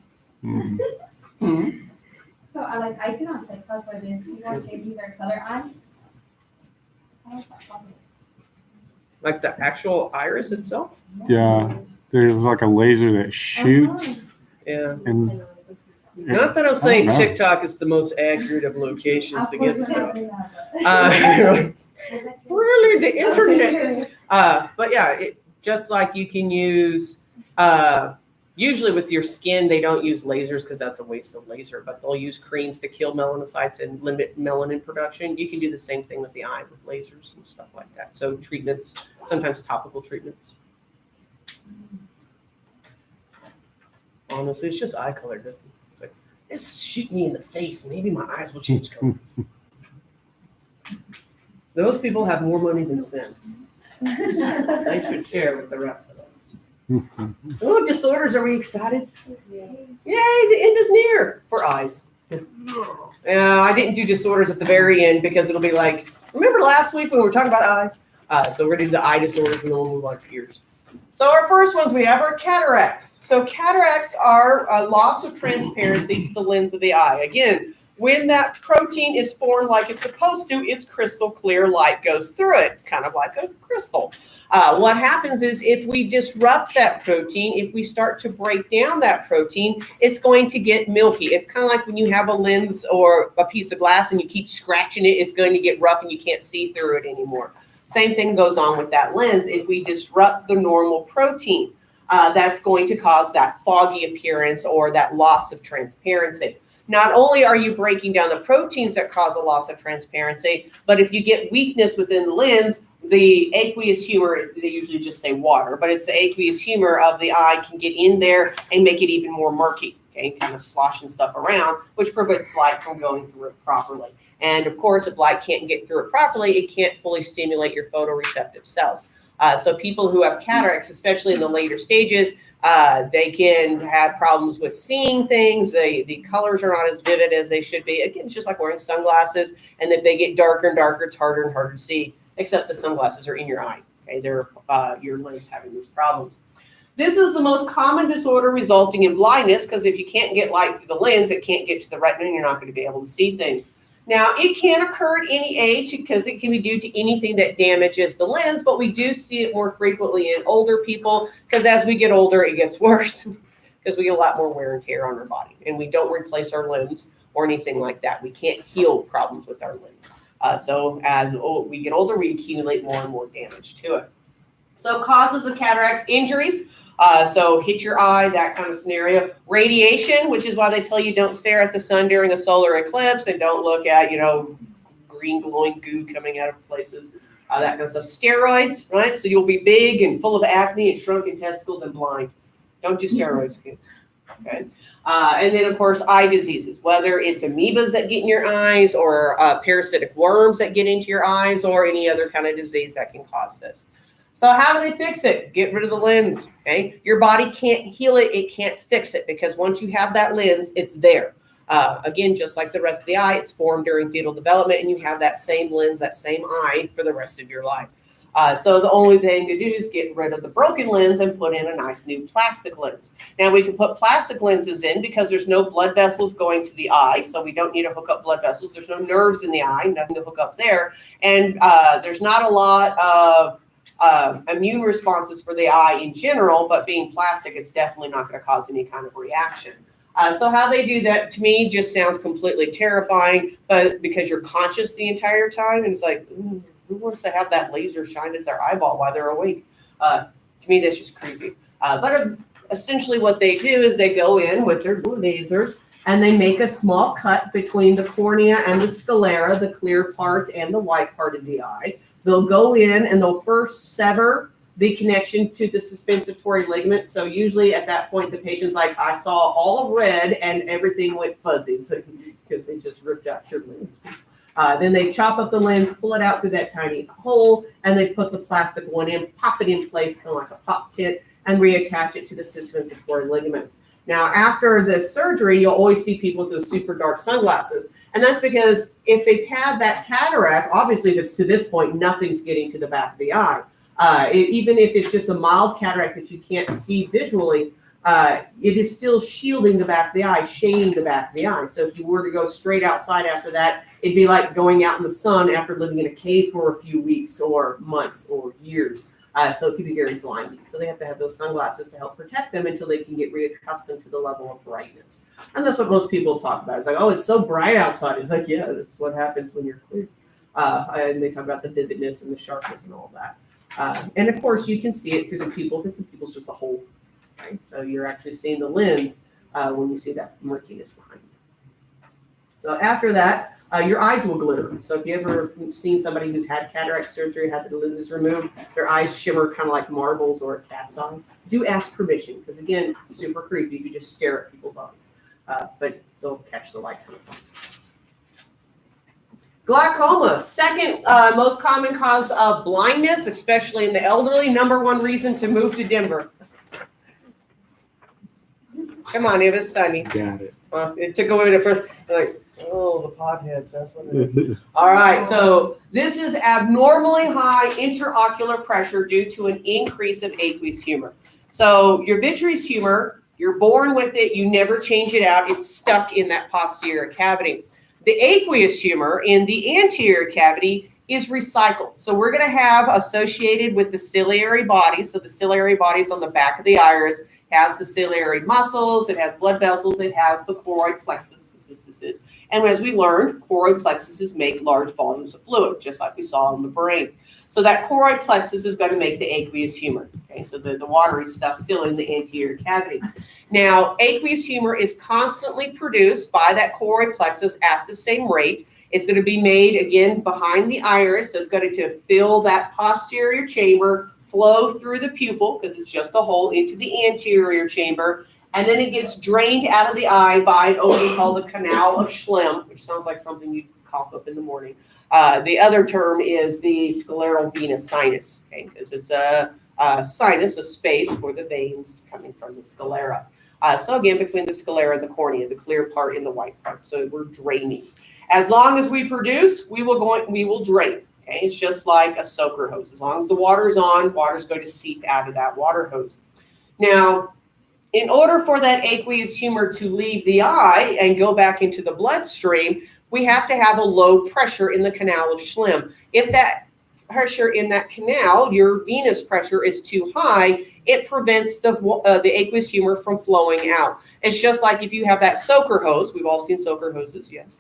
So I see on TikTok where these people taking their other eyes. How is that possible? Like the actual iris itself? Yeah, there's like a laser that shoots. Yeah. And Not that I'm saying know. TikTok is the most accurate of locations to get Of course, stuff. yeah. Really, the internet. But yeah, just like you can use, usually with your skin, they don't use lasers because that's a waste of laser, but they'll use creams to kill melanocytes and limit melanin production. You can do the same thing with the eye with lasers and stuff like that. So treatments, sometimes topical treatments. Honestly, it's just eye color. It's like, it's shooting me in the face. Maybe my eyes will change color. Those people have more money than sense. They should share with the rest of us. What disorders are we excited? Yay, the end is near for eyes. I didn't do disorders at the very end because it'll be like, remember remember last week when we were talking about eyes? So we're going to do the eye disorders and then we'll move on to ears. So our first ones we have are cataracts. So cataracts are a loss of transparency to the lens of the eye. Again, when that protein is formed like it's supposed to, it's crystal clear, light goes through it, kind of like a crystal. What happens is if we disrupt that protein, if we start to break down that protein, it's going to get milky. It's kind of like when you have a lens or a piece of glass and you keep scratching it, it's going to get rough and you can't see through it anymore. Same thing goes on with that lens. If we disrupt the normal protein, that's going to cause that foggy appearance or that loss of transparency. Not only are you breaking down the proteins that cause a loss of transparency, but if you get weakness within the lens, the aqueous humor, they usually just say water, but it's the aqueous humor of the eye can get in there and make it even more murky, okay, kind of sloshing stuff around, which prevents light from going through it properly. And of course, if light can't get through it properly, it can't fully stimulate your photoreceptive cells. So people who have cataracts, especially in the later stages, they can have problems with seeing things. The colors are not as vivid as they should be. Again, it's just like wearing sunglasses. And if they get darker and darker, it's harder and harder to see, except the sunglasses are in your eye. Okay, they're your lens having these problems. This is the most common disorder resulting in blindness because if you can't get light through the lens, it can't get to the retina and you're not going to be able to see things. Now, it can occur at any age because it can be due to anything that damages the lens, but we do see it more frequently in older people because as we get older, it gets worse because we get a lot more wear and tear on our body and we don't replace our limbs or anything like that. We can't heal problems with our limbs. So as we get older, we accumulate more and more damage to it. So causes of cataracts, injuries. So hit your eye, that kind of scenario. Radiation, which is why they tell you don't stare at the sun during a solar eclipse and don't look at, green glowing goo coming out of places, that kind of stuff. Steroids, right? So you'll be big and full of acne and shrunken testicles and blind. Don't do steroids, kids. Okay. And then, of course, eye diseases, whether it's amoebas that get in your eyes or parasitic worms that get into your eyes or any other kind of disease that can cause this. So how do they fix it? Get rid of the lens, okay? Your body can't heal it. It can't fix it because once you have that lens, it's there. Again, just like the rest of the eye, it's formed during fetal development and you have that same lens, that same eye for the rest of your life. So the only thing to do is get rid of the broken lens and put in a nice new plastic lens. Now we can put plastic lenses in because there's no blood vessels going to the eye, so we don't need to hook up blood vessels. There's no nerves in the eye, nothing to hook up there. And there's not a lot of immune responses for the eye in general, but being plastic, it's definitely not going to cause any kind of reaction. So how they do that to me just sounds completely terrifying, but because you're conscious the entire time, and it's like, who wants to have that laser shine at their eyeball while they're awake? To me, that's just creepy. But essentially what they do is they go in with their blue lasers and they make a small cut between the cornea and the sclera, the clear part and the white part of the eye. They'll go in and they'll first sever the connection to the suspensatory ligament. So usually at that point, the patient's like, I saw all of red and everything went fuzzy because they just ripped out your lens. Then they chop up the lens, pull it out through that tiny hole, and they put the plastic one in, pop it in place, kind of like a pop tit, and reattach it to the suspensatory ligaments. Now, after the surgery, you'll always see people with those super dark sunglasses. And that's because if they've had that cataract, obviously if it's to this point, nothing's getting to the back of the eye. Even if it's just a mild cataract that you can't see visually, it is still shielding the back of the eye, shading the back of the eye. So if you were to go straight outside after that, it'd be like going out in the sun after living in a cave for a few weeks or months or years. So it can be very blinding. So they have to have those sunglasses to help protect them until they can get reaccustomed to the level of brightness. And that's what most people talk about. It's like, oh, it's so bright outside. It's like, yeah, that's what happens when you're clear. And they talk about the vividness and the sharpness and all that. And of course, you can see it through the pupil because the pupil's just a hole. Right? So you're actually seeing the lens when you see that murkiness behind it. So after that, your eyes will glitter. So if you ever seen somebody who's had cataract surgery, had the lenses removed, their eyes shimmer kind of like marbles or a cat's eye. Do ask permission because, again, super creepy. You just stare at people's eyes. But they'll catch the light coming. Glaucoma, second most common cause of blindness, especially in the elderly. Number one reason to move to Denver. Come on, Eva, it's funny. Got it. It took away the first, like, Oh, the potheads, that's what it is. All right, so this is abnormally high interocular pressure due to an increase of aqueous humor. So your vitreous humor, you're born with it, you never change it out, it's stuck in that posterior cavity. The aqueous humor in the anterior cavity is recycled. So we're going to have associated with the ciliary body, so the ciliary body is on the back of the iris, has the ciliary muscles, it has blood vessels, it has the choroid plexus. And as we learned, choroid plexuses make large volumes of fluid, just like we saw in the brain. So that choroid plexus is going to make the aqueous humor. Okay, so the watery stuff filling the anterior cavity. Now, aqueous humor is constantly produced by that choroid plexus at the same rate. It's going to be made, again, behind the iris. So it's going to fill that posterior chamber, flow through the pupil, because it's just a hole, into the anterior chamber. And then it gets drained out of the eye by an opening called the canal of Schlemm, which sounds like something you'd cough up in the morning. The other term is the scleral venous sinus, okay, because it's a sinus, a space for the veins coming from the sclera. So again, between the sclera and the cornea, the clear part and the white part. So we're draining. As long as we produce, we will drain. Okay, it's just like a soaker hose. As long as the water's on, water's going to seep out of that water hose. Now, in order for that aqueous humor to leave the eye and go back into the bloodstream, we have to have a low pressure in the canal of Schlemm. If that pressure in that canal, your venous pressure, is too high, it prevents the aqueous humor from flowing out. It's just like if you have that soaker hose. We've all seen soaker hoses, yes.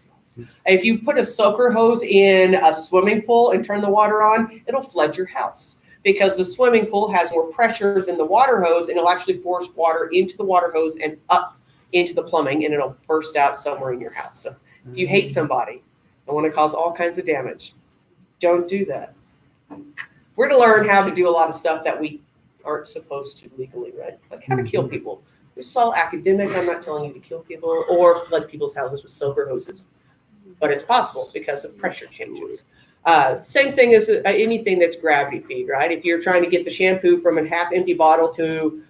If you put a soaker hose in a swimming pool and turn the water on, it'll flood your house, because the swimming pool has more pressure than the water hose, and it'll actually force water into the water hose and up into the plumbing, and it'll burst out somewhere in your house. So if you hate somebody and want to cause all kinds of damage, don't do that. We're to learn how to do a lot of stuff that we aren't supposed to legally, right? Like how to kill people. This is all academic. I'm not telling you to kill people or flood people's houses with soaker hoses, but it's possible because of pressure changes. Same thing as anything that's gravity feed, right? If you're trying to get the shampoo from a half empty bottle to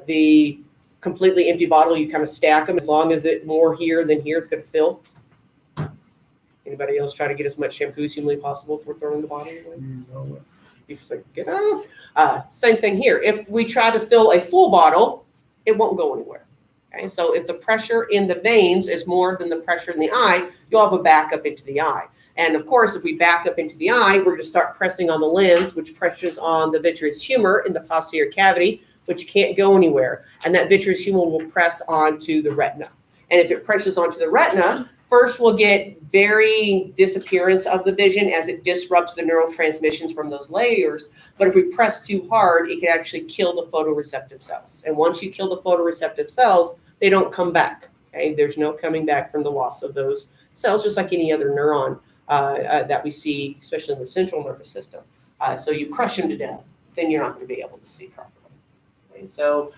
the completely empty bottle, you kind of stack them. As long as it's more here than here, it's going to fill. Anybody else try to get as much shampoo as humanly possible before throwing the bottle away? You just like, get out. Same thing here. If we try to fill a full bottle, it won't go anywhere. Okay, so if the pressure in the veins is more than the pressure in the eye, you'll have a backup into the eye. And of course, if we back up into the eye, we're going to start pressing on the lens, which pressures on the vitreous humor in the posterior cavity, which can't go anywhere. And that vitreous humor will press onto the retina. And if it presses onto the retina, first we'll get varying disappearance of the vision as it disrupts the neurotransmissions from those layers. But if we press too hard, it can actually kill the photoreceptive cells. And once you kill the photoreceptive cells, they don't come back. Okay? There's no coming back from the loss of those cells, just like any other neuron that we see, especially in the central nervous system. So you crush them to death, then you're not going to be able to see properly. Okay? So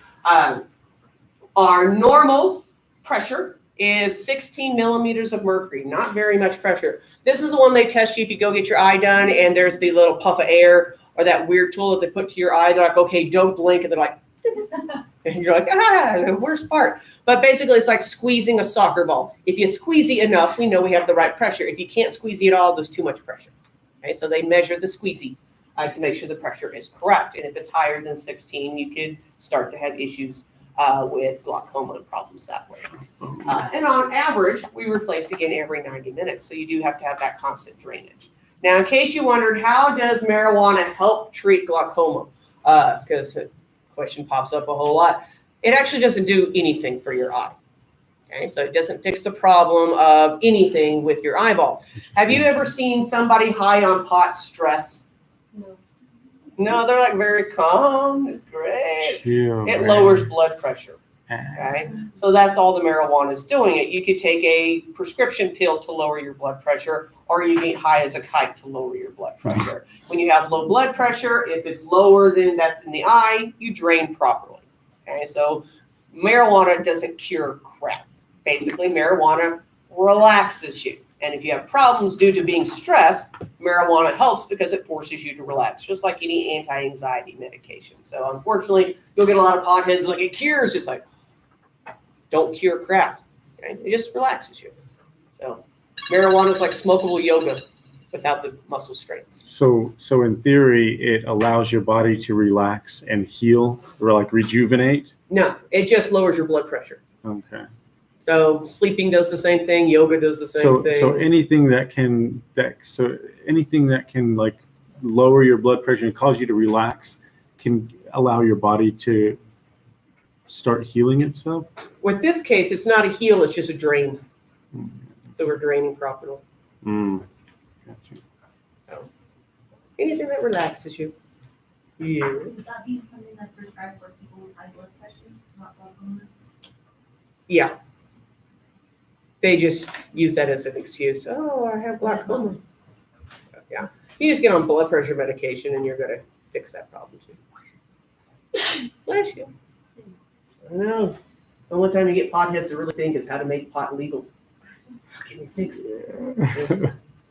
our normal pressure is 16 millimeters of mercury, not very much pressure. This is the one they test you if you go get your eye done and there's the little puff of air or that weird tool that they put to your eye. They're like, okay, don't blink. And they're like, and you're like, the worst part. But basically it's like squeezing a soccer ball. If you squeeze it enough, we know we have the right pressure. If you can't squeeze it at all, there's too much pressure. Okay, so they measure the squeezy to make sure the pressure is correct. And if it's higher than 16, you could start to have issues with glaucoma and problems that way. And on average, we replace again every 90 minutes. So you do have to have that constant drainage. Now, in case you wondered, how does marijuana help treat glaucoma? Because the question pops up a whole lot. It actually doesn't do anything for your eye. Okay, so it doesn't fix the problem of anything with your eyeball. Have you ever seen somebody high on pot stress? No, they're like very calm. It's great. It lowers blood pressure. Okay, so that's all the marijuana is doing. It. You could take a prescription pill to lower your blood pressure, or you get high as a kite to lower your blood pressure. When you have low blood pressure, if it's lower than that's in the eye, you drain properly. Okay, so marijuana doesn't cure crap. Basically, marijuana relaxes you. And if you have problems due to being stressed, marijuana helps because it forces you to relax, just like any anti-anxiety medication. So unfortunately, you'll get a lot of potheads like it cures. It's like, don't cure crap. Okay? It just relaxes you. So marijuana is like smokable yoga without the muscle strains. So in theory, it allows your body to relax and heal, or like rejuvenate. No, it just lowers your blood pressure. Okay. So sleeping does the same thing. Yoga does the same thing. So anything that can like lower your blood pressure and cause you to relax can allow your body to start healing itself. With this case, it's not a heal, it's just a drain. So we're draining properly. Mm. Gotcha. So anything that relaxes you. Yeah. Would that be something that's prescribed for people with high blood pressure, not glaucoma? Yeah. They just use that as an excuse. Oh, I have glaucoma. Yeah. You just get on blood pressure medication and you're going to fix that problem too. Bless you. I know. The only time you get potheads to really think is how to make pot legal. How can we fix this?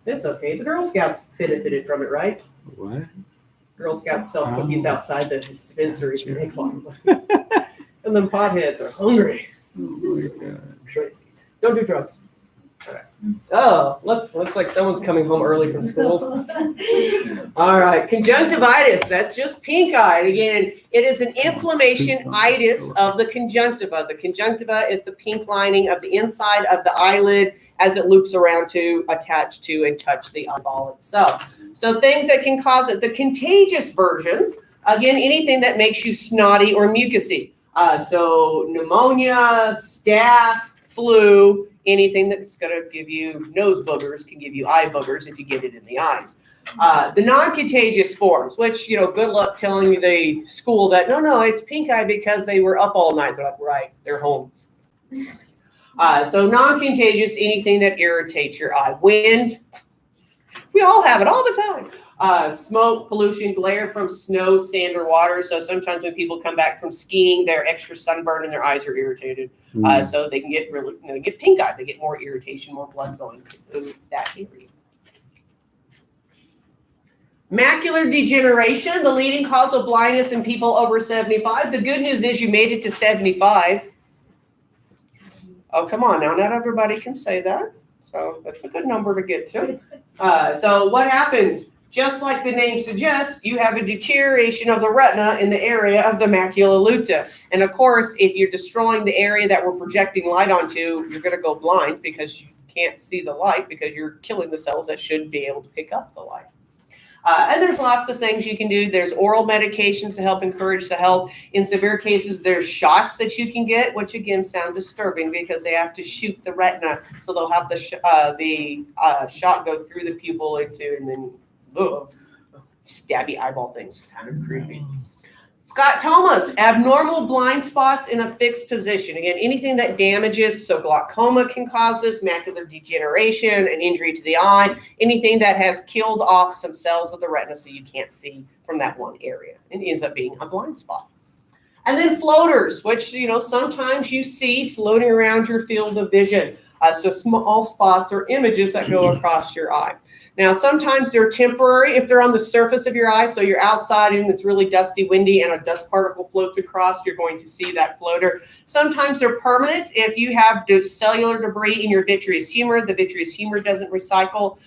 It's okay. The Girl Scouts benefited from it, right? What? Girl Scouts sell cookies outside the dispensaries and make fun. And then potheads are hungry. Oh my God. Crazy. Don't do drugs. Okay. Oh, looks like someone's coming home early from school. All right, conjunctivitis, that's just pink eye. Again, it is an inflammation-itis of the conjunctiva. The conjunctiva is the pink lining of the inside of the eyelid as it loops around to attach to and touch the eyeball itself. So things that can cause it, the contagious versions, again, anything that makes you snotty or mucousy. So pneumonia, staph, flu, anything that's going to give you nose boogers can give you eye boogers if you get it in the eyes. The non-contagious forms, which, good luck telling the school that, no, it's pink eye because they were up all night. They're like, right, they're home. So non-contagious, anything that irritates your eye. Wind, we all have it all the time. Smoke, pollution, glare from snow, sand, or water. So sometimes when people come back from skiing, they're extra sunburned and their eyes are irritated. So they can get get pink eye. They get more irritation, more blood going through that area. Macular degeneration, the leading cause of blindness in people over 75. The good news is you made it to 75. Oh, come on now. Not everybody can say that. So that's a good number to get to. So what happens? Just like the name suggests, you have a deterioration of the retina in the area of the macula lutea. And of course, if you're destroying the area that we're projecting light onto, you're going to go blind because you can't see the light because you're killing the cells that should be able to pick up the light. And there's lots of things you can do. There's oral medications to help encourage the health. In severe cases, there's shots that you can get, which again sound disturbing because they have to shoot the retina. So they'll have the shot go through the pupil into and then stabby eyeball things. Kind of creepy. Scotomas, abnormal blind spots in a fixed position. Again, anything that damages, so glaucoma can cause this, macular degeneration, an injury to the eye, anything that has killed off some cells of the retina so you can't see from that one area. It ends up being a blind spot. And then floaters, which, sometimes you see floating around your field of vision. So small spots or images that go across your eye. Now, sometimes they're temporary if they're on the surface of your eye. So you're outside and it's really dusty, windy, and a dust particle floats across, you're going to see that floater. Sometimes they're permanent. If you have cellular debris in your vitreous humor, the vitreous humor doesn't recycle.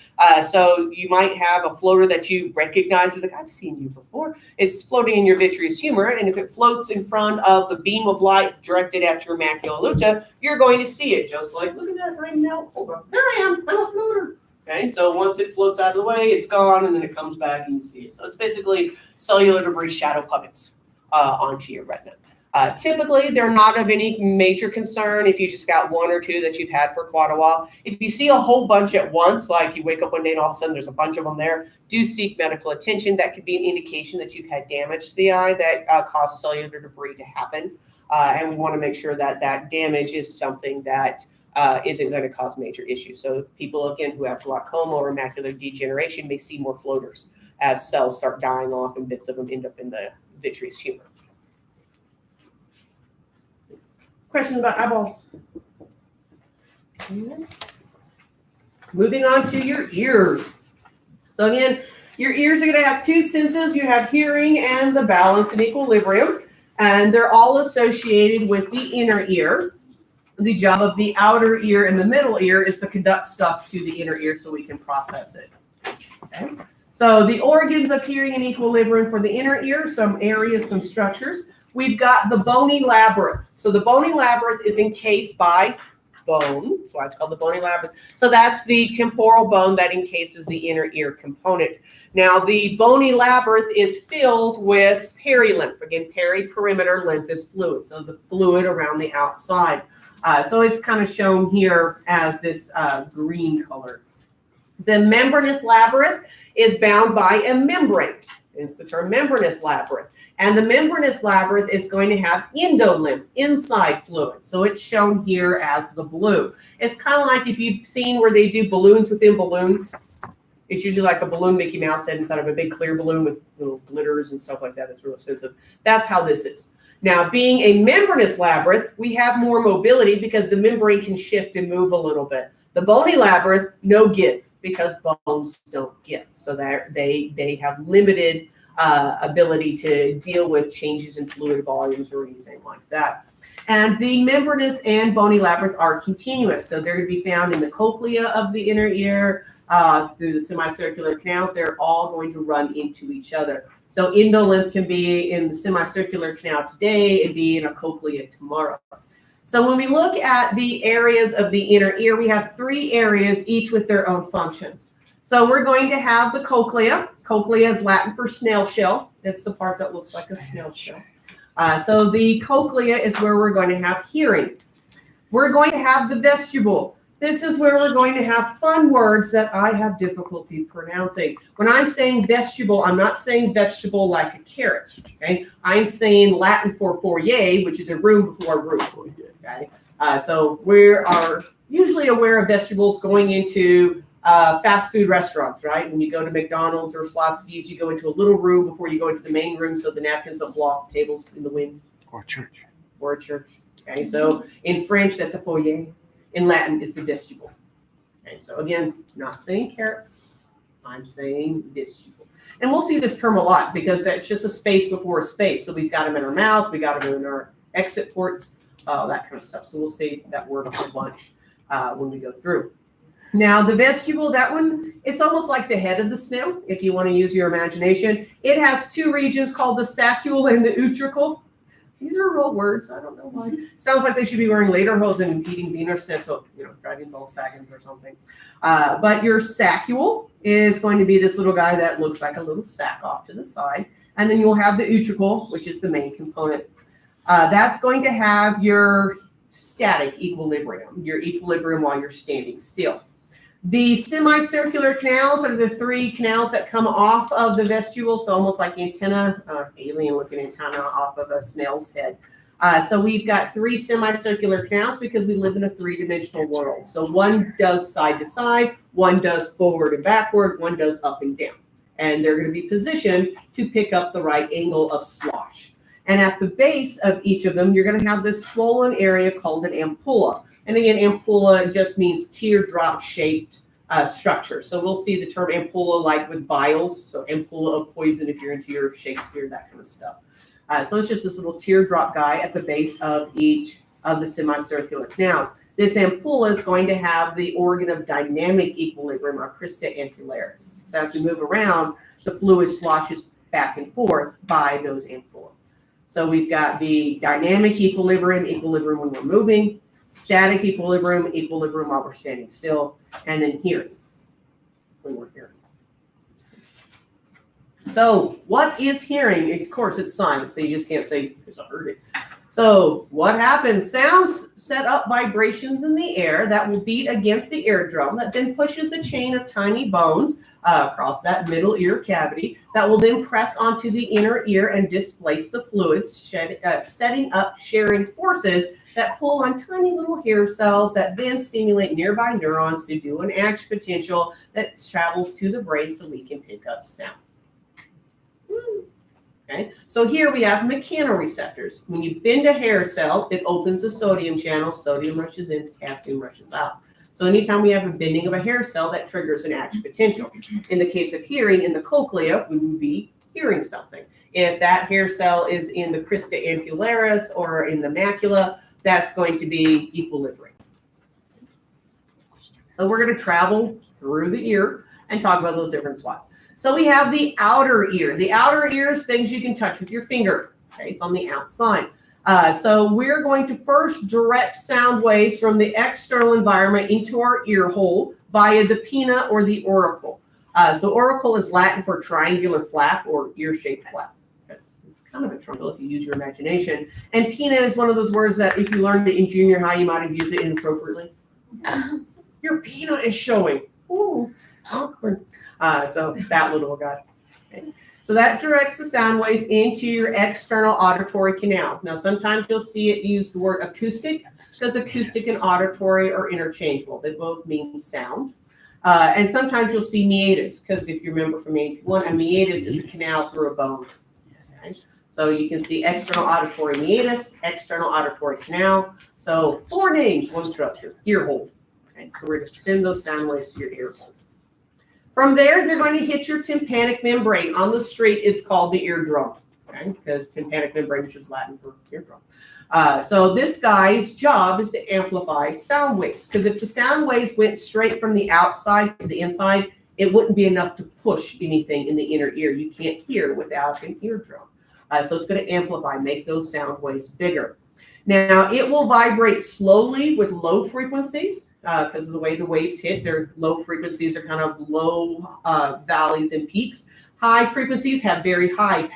So you might have a floater that you recognize as like, I've seen you before. It's floating in your vitreous humor. And if it floats in front of the beam of light directed at your macula lutea, you're going to see it. Just like, look at that right now. Hold on. There I am. I'm a floater. Okay, so once it floats out of the way, it's gone, and then it comes back and you see it. So it's basically cellular debris shadow puppets onto your retina. Typically, they're not of any major concern if you just got one or two that you've had for quite a while. If you see a whole bunch at once, like you wake up one day and all of a sudden there's a bunch of them there, do seek medical attention. That could be an indication that you've had damage to the eye that caused cellular debris to happen. And we want to make sure that that damage is something that isn't going to cause major issues. So people, again, who have glaucoma or macular degeneration may see more floaters as cells start dying off and bits of them end up in the vitreous humor. Questions about eyeballs? Moving on to your ears. So again, your ears are going to have two senses. You have hearing and the balance and equilibrium, and they're all associated with the inner ear. The job of the outer ear and the middle ear is to conduct stuff to the inner ear so we can process it. Okay? So the organs of hearing and equilibrium for the inner ear, some areas, some structures. We've got the bony labyrinth. So the bony labyrinth is encased by bone. That's why it's called the bony labyrinth. So that's the temporal bone that encases the inner ear component. Now the bony labyrinth is filled with perilymph. Again, perimeter lymph is fluid. So the fluid around the outside. So it's kind of shown here as this green color. The membranous labyrinth is bound by a membrane. It's the term membranous labyrinth. And the membranous labyrinth is going to have endolymph, inside fluid. So it's shown here as the blue. It's kind of like if you've seen where they do balloons within balloons. It's usually like a balloon Mickey Mouse head inside of a big clear balloon with little glitters and stuff like that. It's real expensive. That's how this is. Now, being a membranous labyrinth, we have more mobility because the membrane can shift and move a little bit. The bony labyrinth, no give, because bones don't give. So they have limited ability to deal with changes in fluid volumes or anything like that. And the membranous and bony labyrinth are continuous. So they're going to be found in the cochlea of the inner ear, through the semicircular canals. They're all going to run into each other. So endolymph can be in the semicircular canal today and be in a cochlea tomorrow. So when we look at the areas of the inner ear, we have 3 areas, each with their own functions. So we're going to have the cochlea. Cochlea is Latin for snail shell. It's the part that looks like a snail shell. So the cochlea is where we're going to have hearing. We're going to have the vestibule. This is where we're going to have fun words that I have difficulty pronouncing. When I'm saying vestibule, I'm not saying vegetable like a carrot. Okay, I'm saying Latin for foyer, which is a room before a room. Okay, so we are usually aware of vestibules going into fast food restaurants, right? When you go to McDonald's or Slotsky's, you go into a little room before you go into the main room so the napkins don't block the tables in the wind. Or a church. Or a church. Okay, so in French, that's a foyer. In Latin, it's a vestibule. Okay, so again, not saying carrots, I'm saying vestibule. And we'll see this term a lot because it's just a space before a space. So we've got them in our mouth, we got them in our exit ports, that kind of stuff. So we'll say that word a bunch when we go through. Now, the vestibule, that one, it's almost like the head of the snail, if you want to use your imagination. It has 2 regions called the saccule and the utricle. These are real words. I don't know why. Sounds like they should be wearing lederhosen and eating Wiener Schnitzel, driving Volkswagens or something. But your saccule is going to be this little guy that looks like a little sack off to the side. And then you'll have the utricle, which is the main component. That's going to have your static equilibrium, your equilibrium while you're standing still. The semicircular canals are the 3 canals that come off of the vestibule, so almost like antenna, alien-looking antenna off of a snail's head. So we've got 3 semicircular canals because we live in a 3-dimensional world. So one does side to side, one does forward and backward, one does up and down. And they're going to be positioned to pick up the right angle of slosh. And at the base of each of them, you're going to have this swollen area called an ampulla. And again, ampulla just means teardrop-shaped structure. So we'll see the term ampulla like with vials. So ampulla of poison if you're into your Shakespeare, that kind of stuff. So it's just this little teardrop guy at the base of each of the semicircular canals. This ampulla is going to have the organ of dynamic equilibrium, or crista ampularis. So as we move around, the fluid sloshes back and forth by those ampulla. So we've got the dynamic equilibrium when we're moving, static equilibrium while we're standing still, and then hearing when we're hearing. So what is hearing? Of course, it's science, so you just can't say, because I heard it. So what happens? Sounds set up vibrations in the air that will beat against the eardrum that then pushes a chain of tiny bones across that middle ear cavity that will then press onto the inner ear and displace the fluids, setting up shearing forces that pull on tiny little hair cells that then stimulate nearby neurons to do an action potential that travels to the brain so we can pick up sound. Okay, so here we have mechanoreceptors. When you bend a hair cell, it opens the sodium channel. Sodium rushes in, potassium rushes out. So anytime we have a bending of a hair cell, that triggers an action potential. In the case of hearing, in the cochlea, we would be hearing something. If that hair cell is in the crista ampularis or in the macula, that's going to be equilibrium. So we're going to travel through the ear and talk about those different spots. So we have the outer ear. The outer ear is things you can touch with your finger. Okay, it's on the outside. So we're going to first direct sound waves from the external environment into our ear hole via the pinna or the auricle. So auricle is Latin for triangular flap or ear-shaped flap. It's kind of a triangle if you use your imagination. And pinna is one of those words that if you learned it in junior high, you might have used it inappropriately. Your pinna is showing. Ooh, awkward. So that little guy. Okay. So that directs the sound waves into your external auditory canal. Now, sometimes you'll see it use the word acoustic because acoustic and auditory are interchangeable. They both mean sound. And sometimes you'll see meatus because if you remember from AP1, a meatus is a canal through a bone. Okay. So you can see external auditory meatus, external auditory canal. So 4 names, 1 structure, ear hole. Okay. So we're going to send those sound waves to your ear hole. From there, they're going to hit your tympanic membrane. On the street, it's called the eardrum, okay? Because tympanic membrane is just Latin for eardrum. So this guy's job is to amplify sound waves. Because if the sound waves went straight from the outside to the inside, it wouldn't be enough to push anything in the inner ear. You can't hear without an eardrum. So it's going to amplify, make those sound waves bigger. Now, it will vibrate slowly with low frequencies because of the way the waves hit. Their low frequencies are kind of low valleys and peaks. High frequencies have very high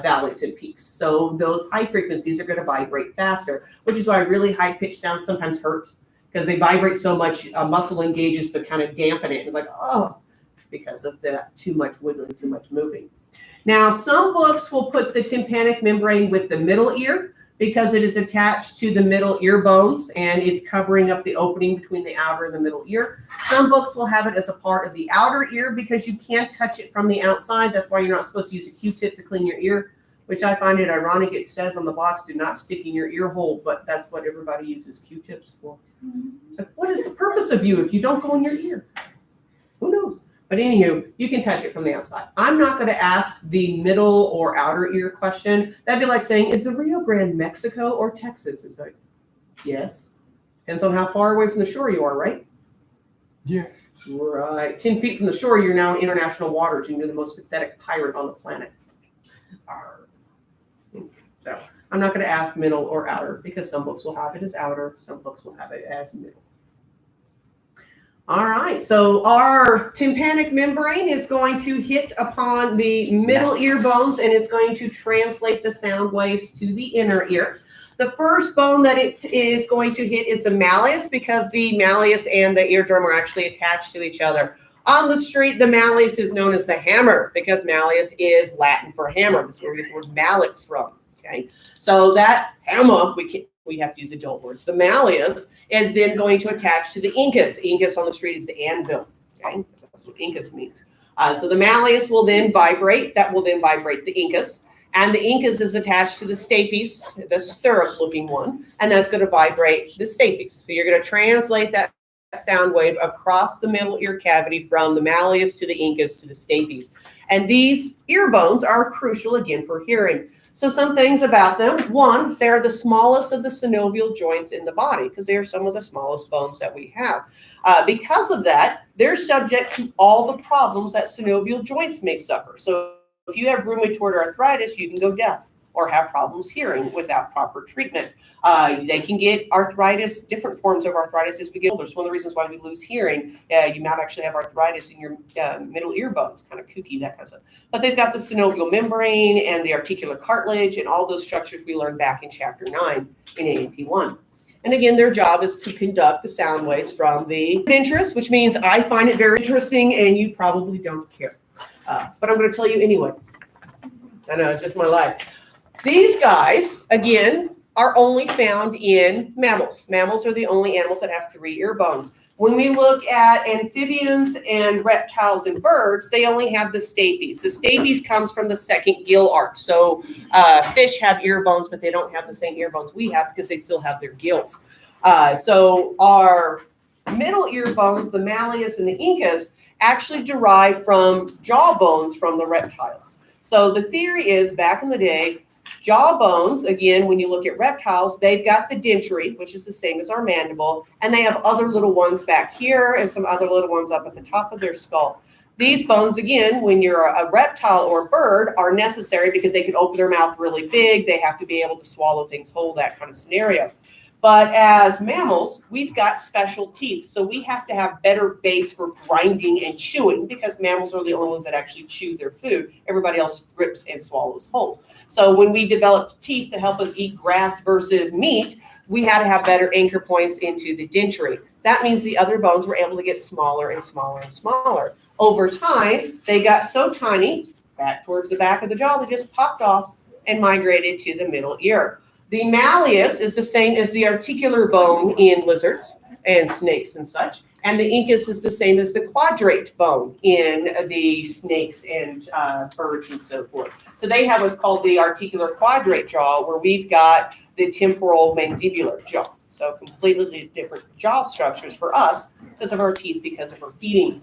valleys and peaks. So those high frequencies are going to vibrate faster, which is why really high-pitched sounds sometimes hurt because they vibrate so much, muscle engages to kind of dampen it. It's like, oh, because of that too much wiggling, too much moving. Now, some books will put the tympanic membrane with the middle ear, because it is attached to the middle ear bones and it's covering up the opening between the outer and the middle ear. Some books will have it as a part of the outer ear because you can't touch it from the outside. That's why you're not supposed to use a Q-tip to clean your ear, which I find it ironic. It says on the box, do not stick in your ear hole, but that's what everybody uses Q-tips for. So what is the purpose of you if you don't go in your ear? Who knows? But anywho, you can touch it from the outside. I'm not going to ask the middle or outer ear question. That'd be like saying, is the Rio Grande Mexico or Texas? It's like, yes. Depends on how far away from the shore you are, right? Yeah. Right. 10 feet from the shore, you're now in international waters. You're the most pathetic pirate on the planet. Arr. So I'm not going to ask middle or outer because some books will have it as outer. Some books will have it as middle. All right, so our tympanic membrane is going to hit upon the middle ear bones and it's going to translate the sound waves to the inner ear. The first bone that it is going to hit is the malleus because the malleus and the eardrum are actually attached to each other. On the street, the malleus is known as the hammer because malleus is Latin for hammer. That's where we get the word mallet from, okay? So that hammer, we have to use adult words. The malleus is then going to attach to the incus. Incus on the street is the anvil. Okay, that's what incus means. So the malleus will then vibrate. That will then vibrate the incus. And the incus is attached to the stapes, the stirrup-looking one, and that's going to vibrate the stapes. So you're going to translate that sound wave across the middle ear cavity from the malleus to the incus to the stapes. And these ear bones are crucial, again, for hearing. So some things about them. One, they're the smallest of the synovial joints in the body because they are some of the smallest bones that we have. Because of that, they're subject to all the problems that synovial joints may suffer. So if you have rheumatoid arthritis, you can go deaf or have problems hearing without proper treatment. They can get arthritis, different forms of arthritis as we get older. It's one of the reasons why we lose hearing. You might actually have arthritis in your middle ear bones, kind of kooky, that kind of stuff. But they've got the synovial membrane and the articular cartilage and all those structures we learned back in Chapter 9 in AAP1. And again, their job is to conduct the sound waves from the interest, which means I find it very interesting and you probably don't care. But I'm going to tell you anyway. I know, it's just my life. These guys, again, are only found in mammals. Mammals are the only animals that have 3 ear bones. When we look at amphibians and reptiles and birds, they only have the stapes. The stapes comes from the second gill arch. So fish have ear bones, but they don't have the same ear bones we have because they still have their gills. So our middle ear bones, the malleus and the incus, actually derive from jaw bones from the reptiles. So the theory is, back in the day, Jaw bones, again, when you look at reptiles, they've got the dentary, which is the same as our mandible, and they have other little ones back here and some other little ones up at the top of their skull. These bones, again, when you're a reptile or bird, are necessary because they can open their mouth really big. They have to be able to swallow things whole, that kind of scenario. But as mammals, we've got special teeth. So we have to have better base for grinding and chewing because mammals are the only ones that actually chew their food. Everybody else rips and swallows whole. So when we developed teeth to help us eat grass versus meat, we had to have better anchor points into the dentary. That means the other bones were able to get smaller and smaller and smaller. Over time, they got so tiny, back towards the back of the jaw, they just popped off and migrated to the middle ear. The malleus is the same as the articular bone in lizards and snakes and such. And the incus is the same as the quadrate bone in the snakes and birds and so forth. So they have what's called the articular quadrate jaw, where we've got the temporal mandibular jaw. So completely different jaw structures for us because of our teeth, because of our feeding.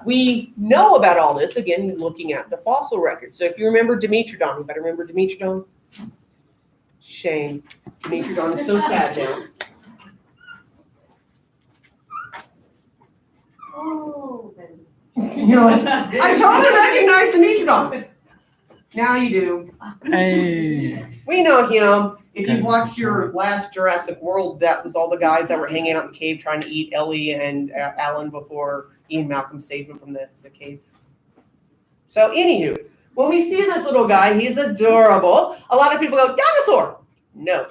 We know about all this, again, looking at the fossil record. So if you remember Dimetrodon, you better remember Dimetrodon. Shame. Dimetrodon is so sad now. Oh, I totally recognize Dimetrodon. Now you do. Hey. We know him. If you watched your last Jurassic World, that was all the guys that were hanging out in the cave trying to eat Ellie and Alan before Ian Malcolm saved them from the cave. So anywho, when we see this little guy, he's adorable. A lot of people go, dinosaur. No.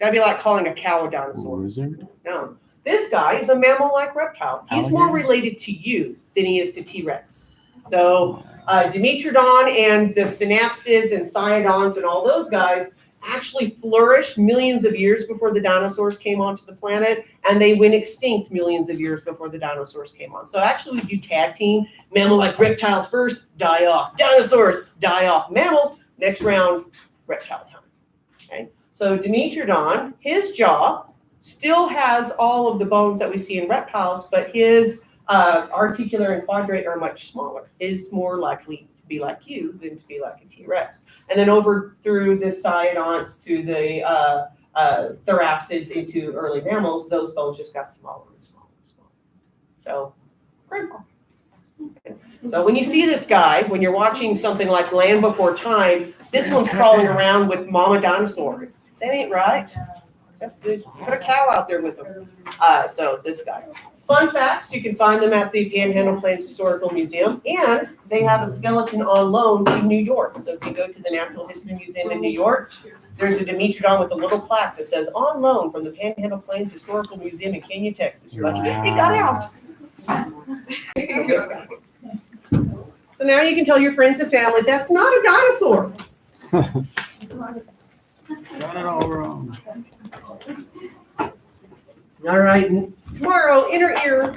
That'd be like calling a cow a dinosaur. Lizard? No. This guy is a mammal-like reptile. He's more Alligator? related to you than he is to T-Rex. So Dimetrodon and the synapsids and cynodons and all those guys actually flourished millions of years before the dinosaurs came onto the planet, and they went extinct millions of years before the dinosaurs came on. So actually we do tag team. Mammal-like reptiles first, die off. Dinosaurs, die off. Mammals, next round, reptile time. Okay? So Dimetrodon, his jaw still has all of the bones that we see in reptiles, but his articular and quadrate are much smaller. Is more likely to be like you than to be like a T-Rex. And then over through the cynodonts to the therapsids into early mammals, those bones just got smaller and smaller and smaller. So, pretty cool. So when you see this guy, when you're watching something like Land Before Time, this one's crawling around with Mama Dinosaur. That ain't right. That's good. Put a cow out there with them. So this guy. Fun facts, you can find them at the Panhandle Plains Historical Museum, and they have a skeleton on loan to New York. So if you go to the Natural History Museum in New York, there's a Dimetrodon with a little plaque that says, on loan from the Panhandle Plains Historical Museum in Kenya, Texas. You're like, it got out. So now you can tell your friends and family, that's not a dinosaur. Got it all wrong. All right, tomorrow, inner ear.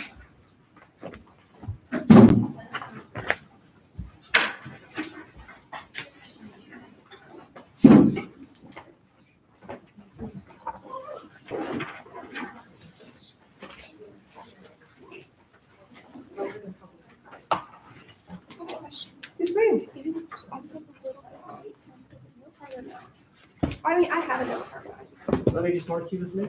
Yes, ma'am. I mean, I have a note card. Let me just mark you with me.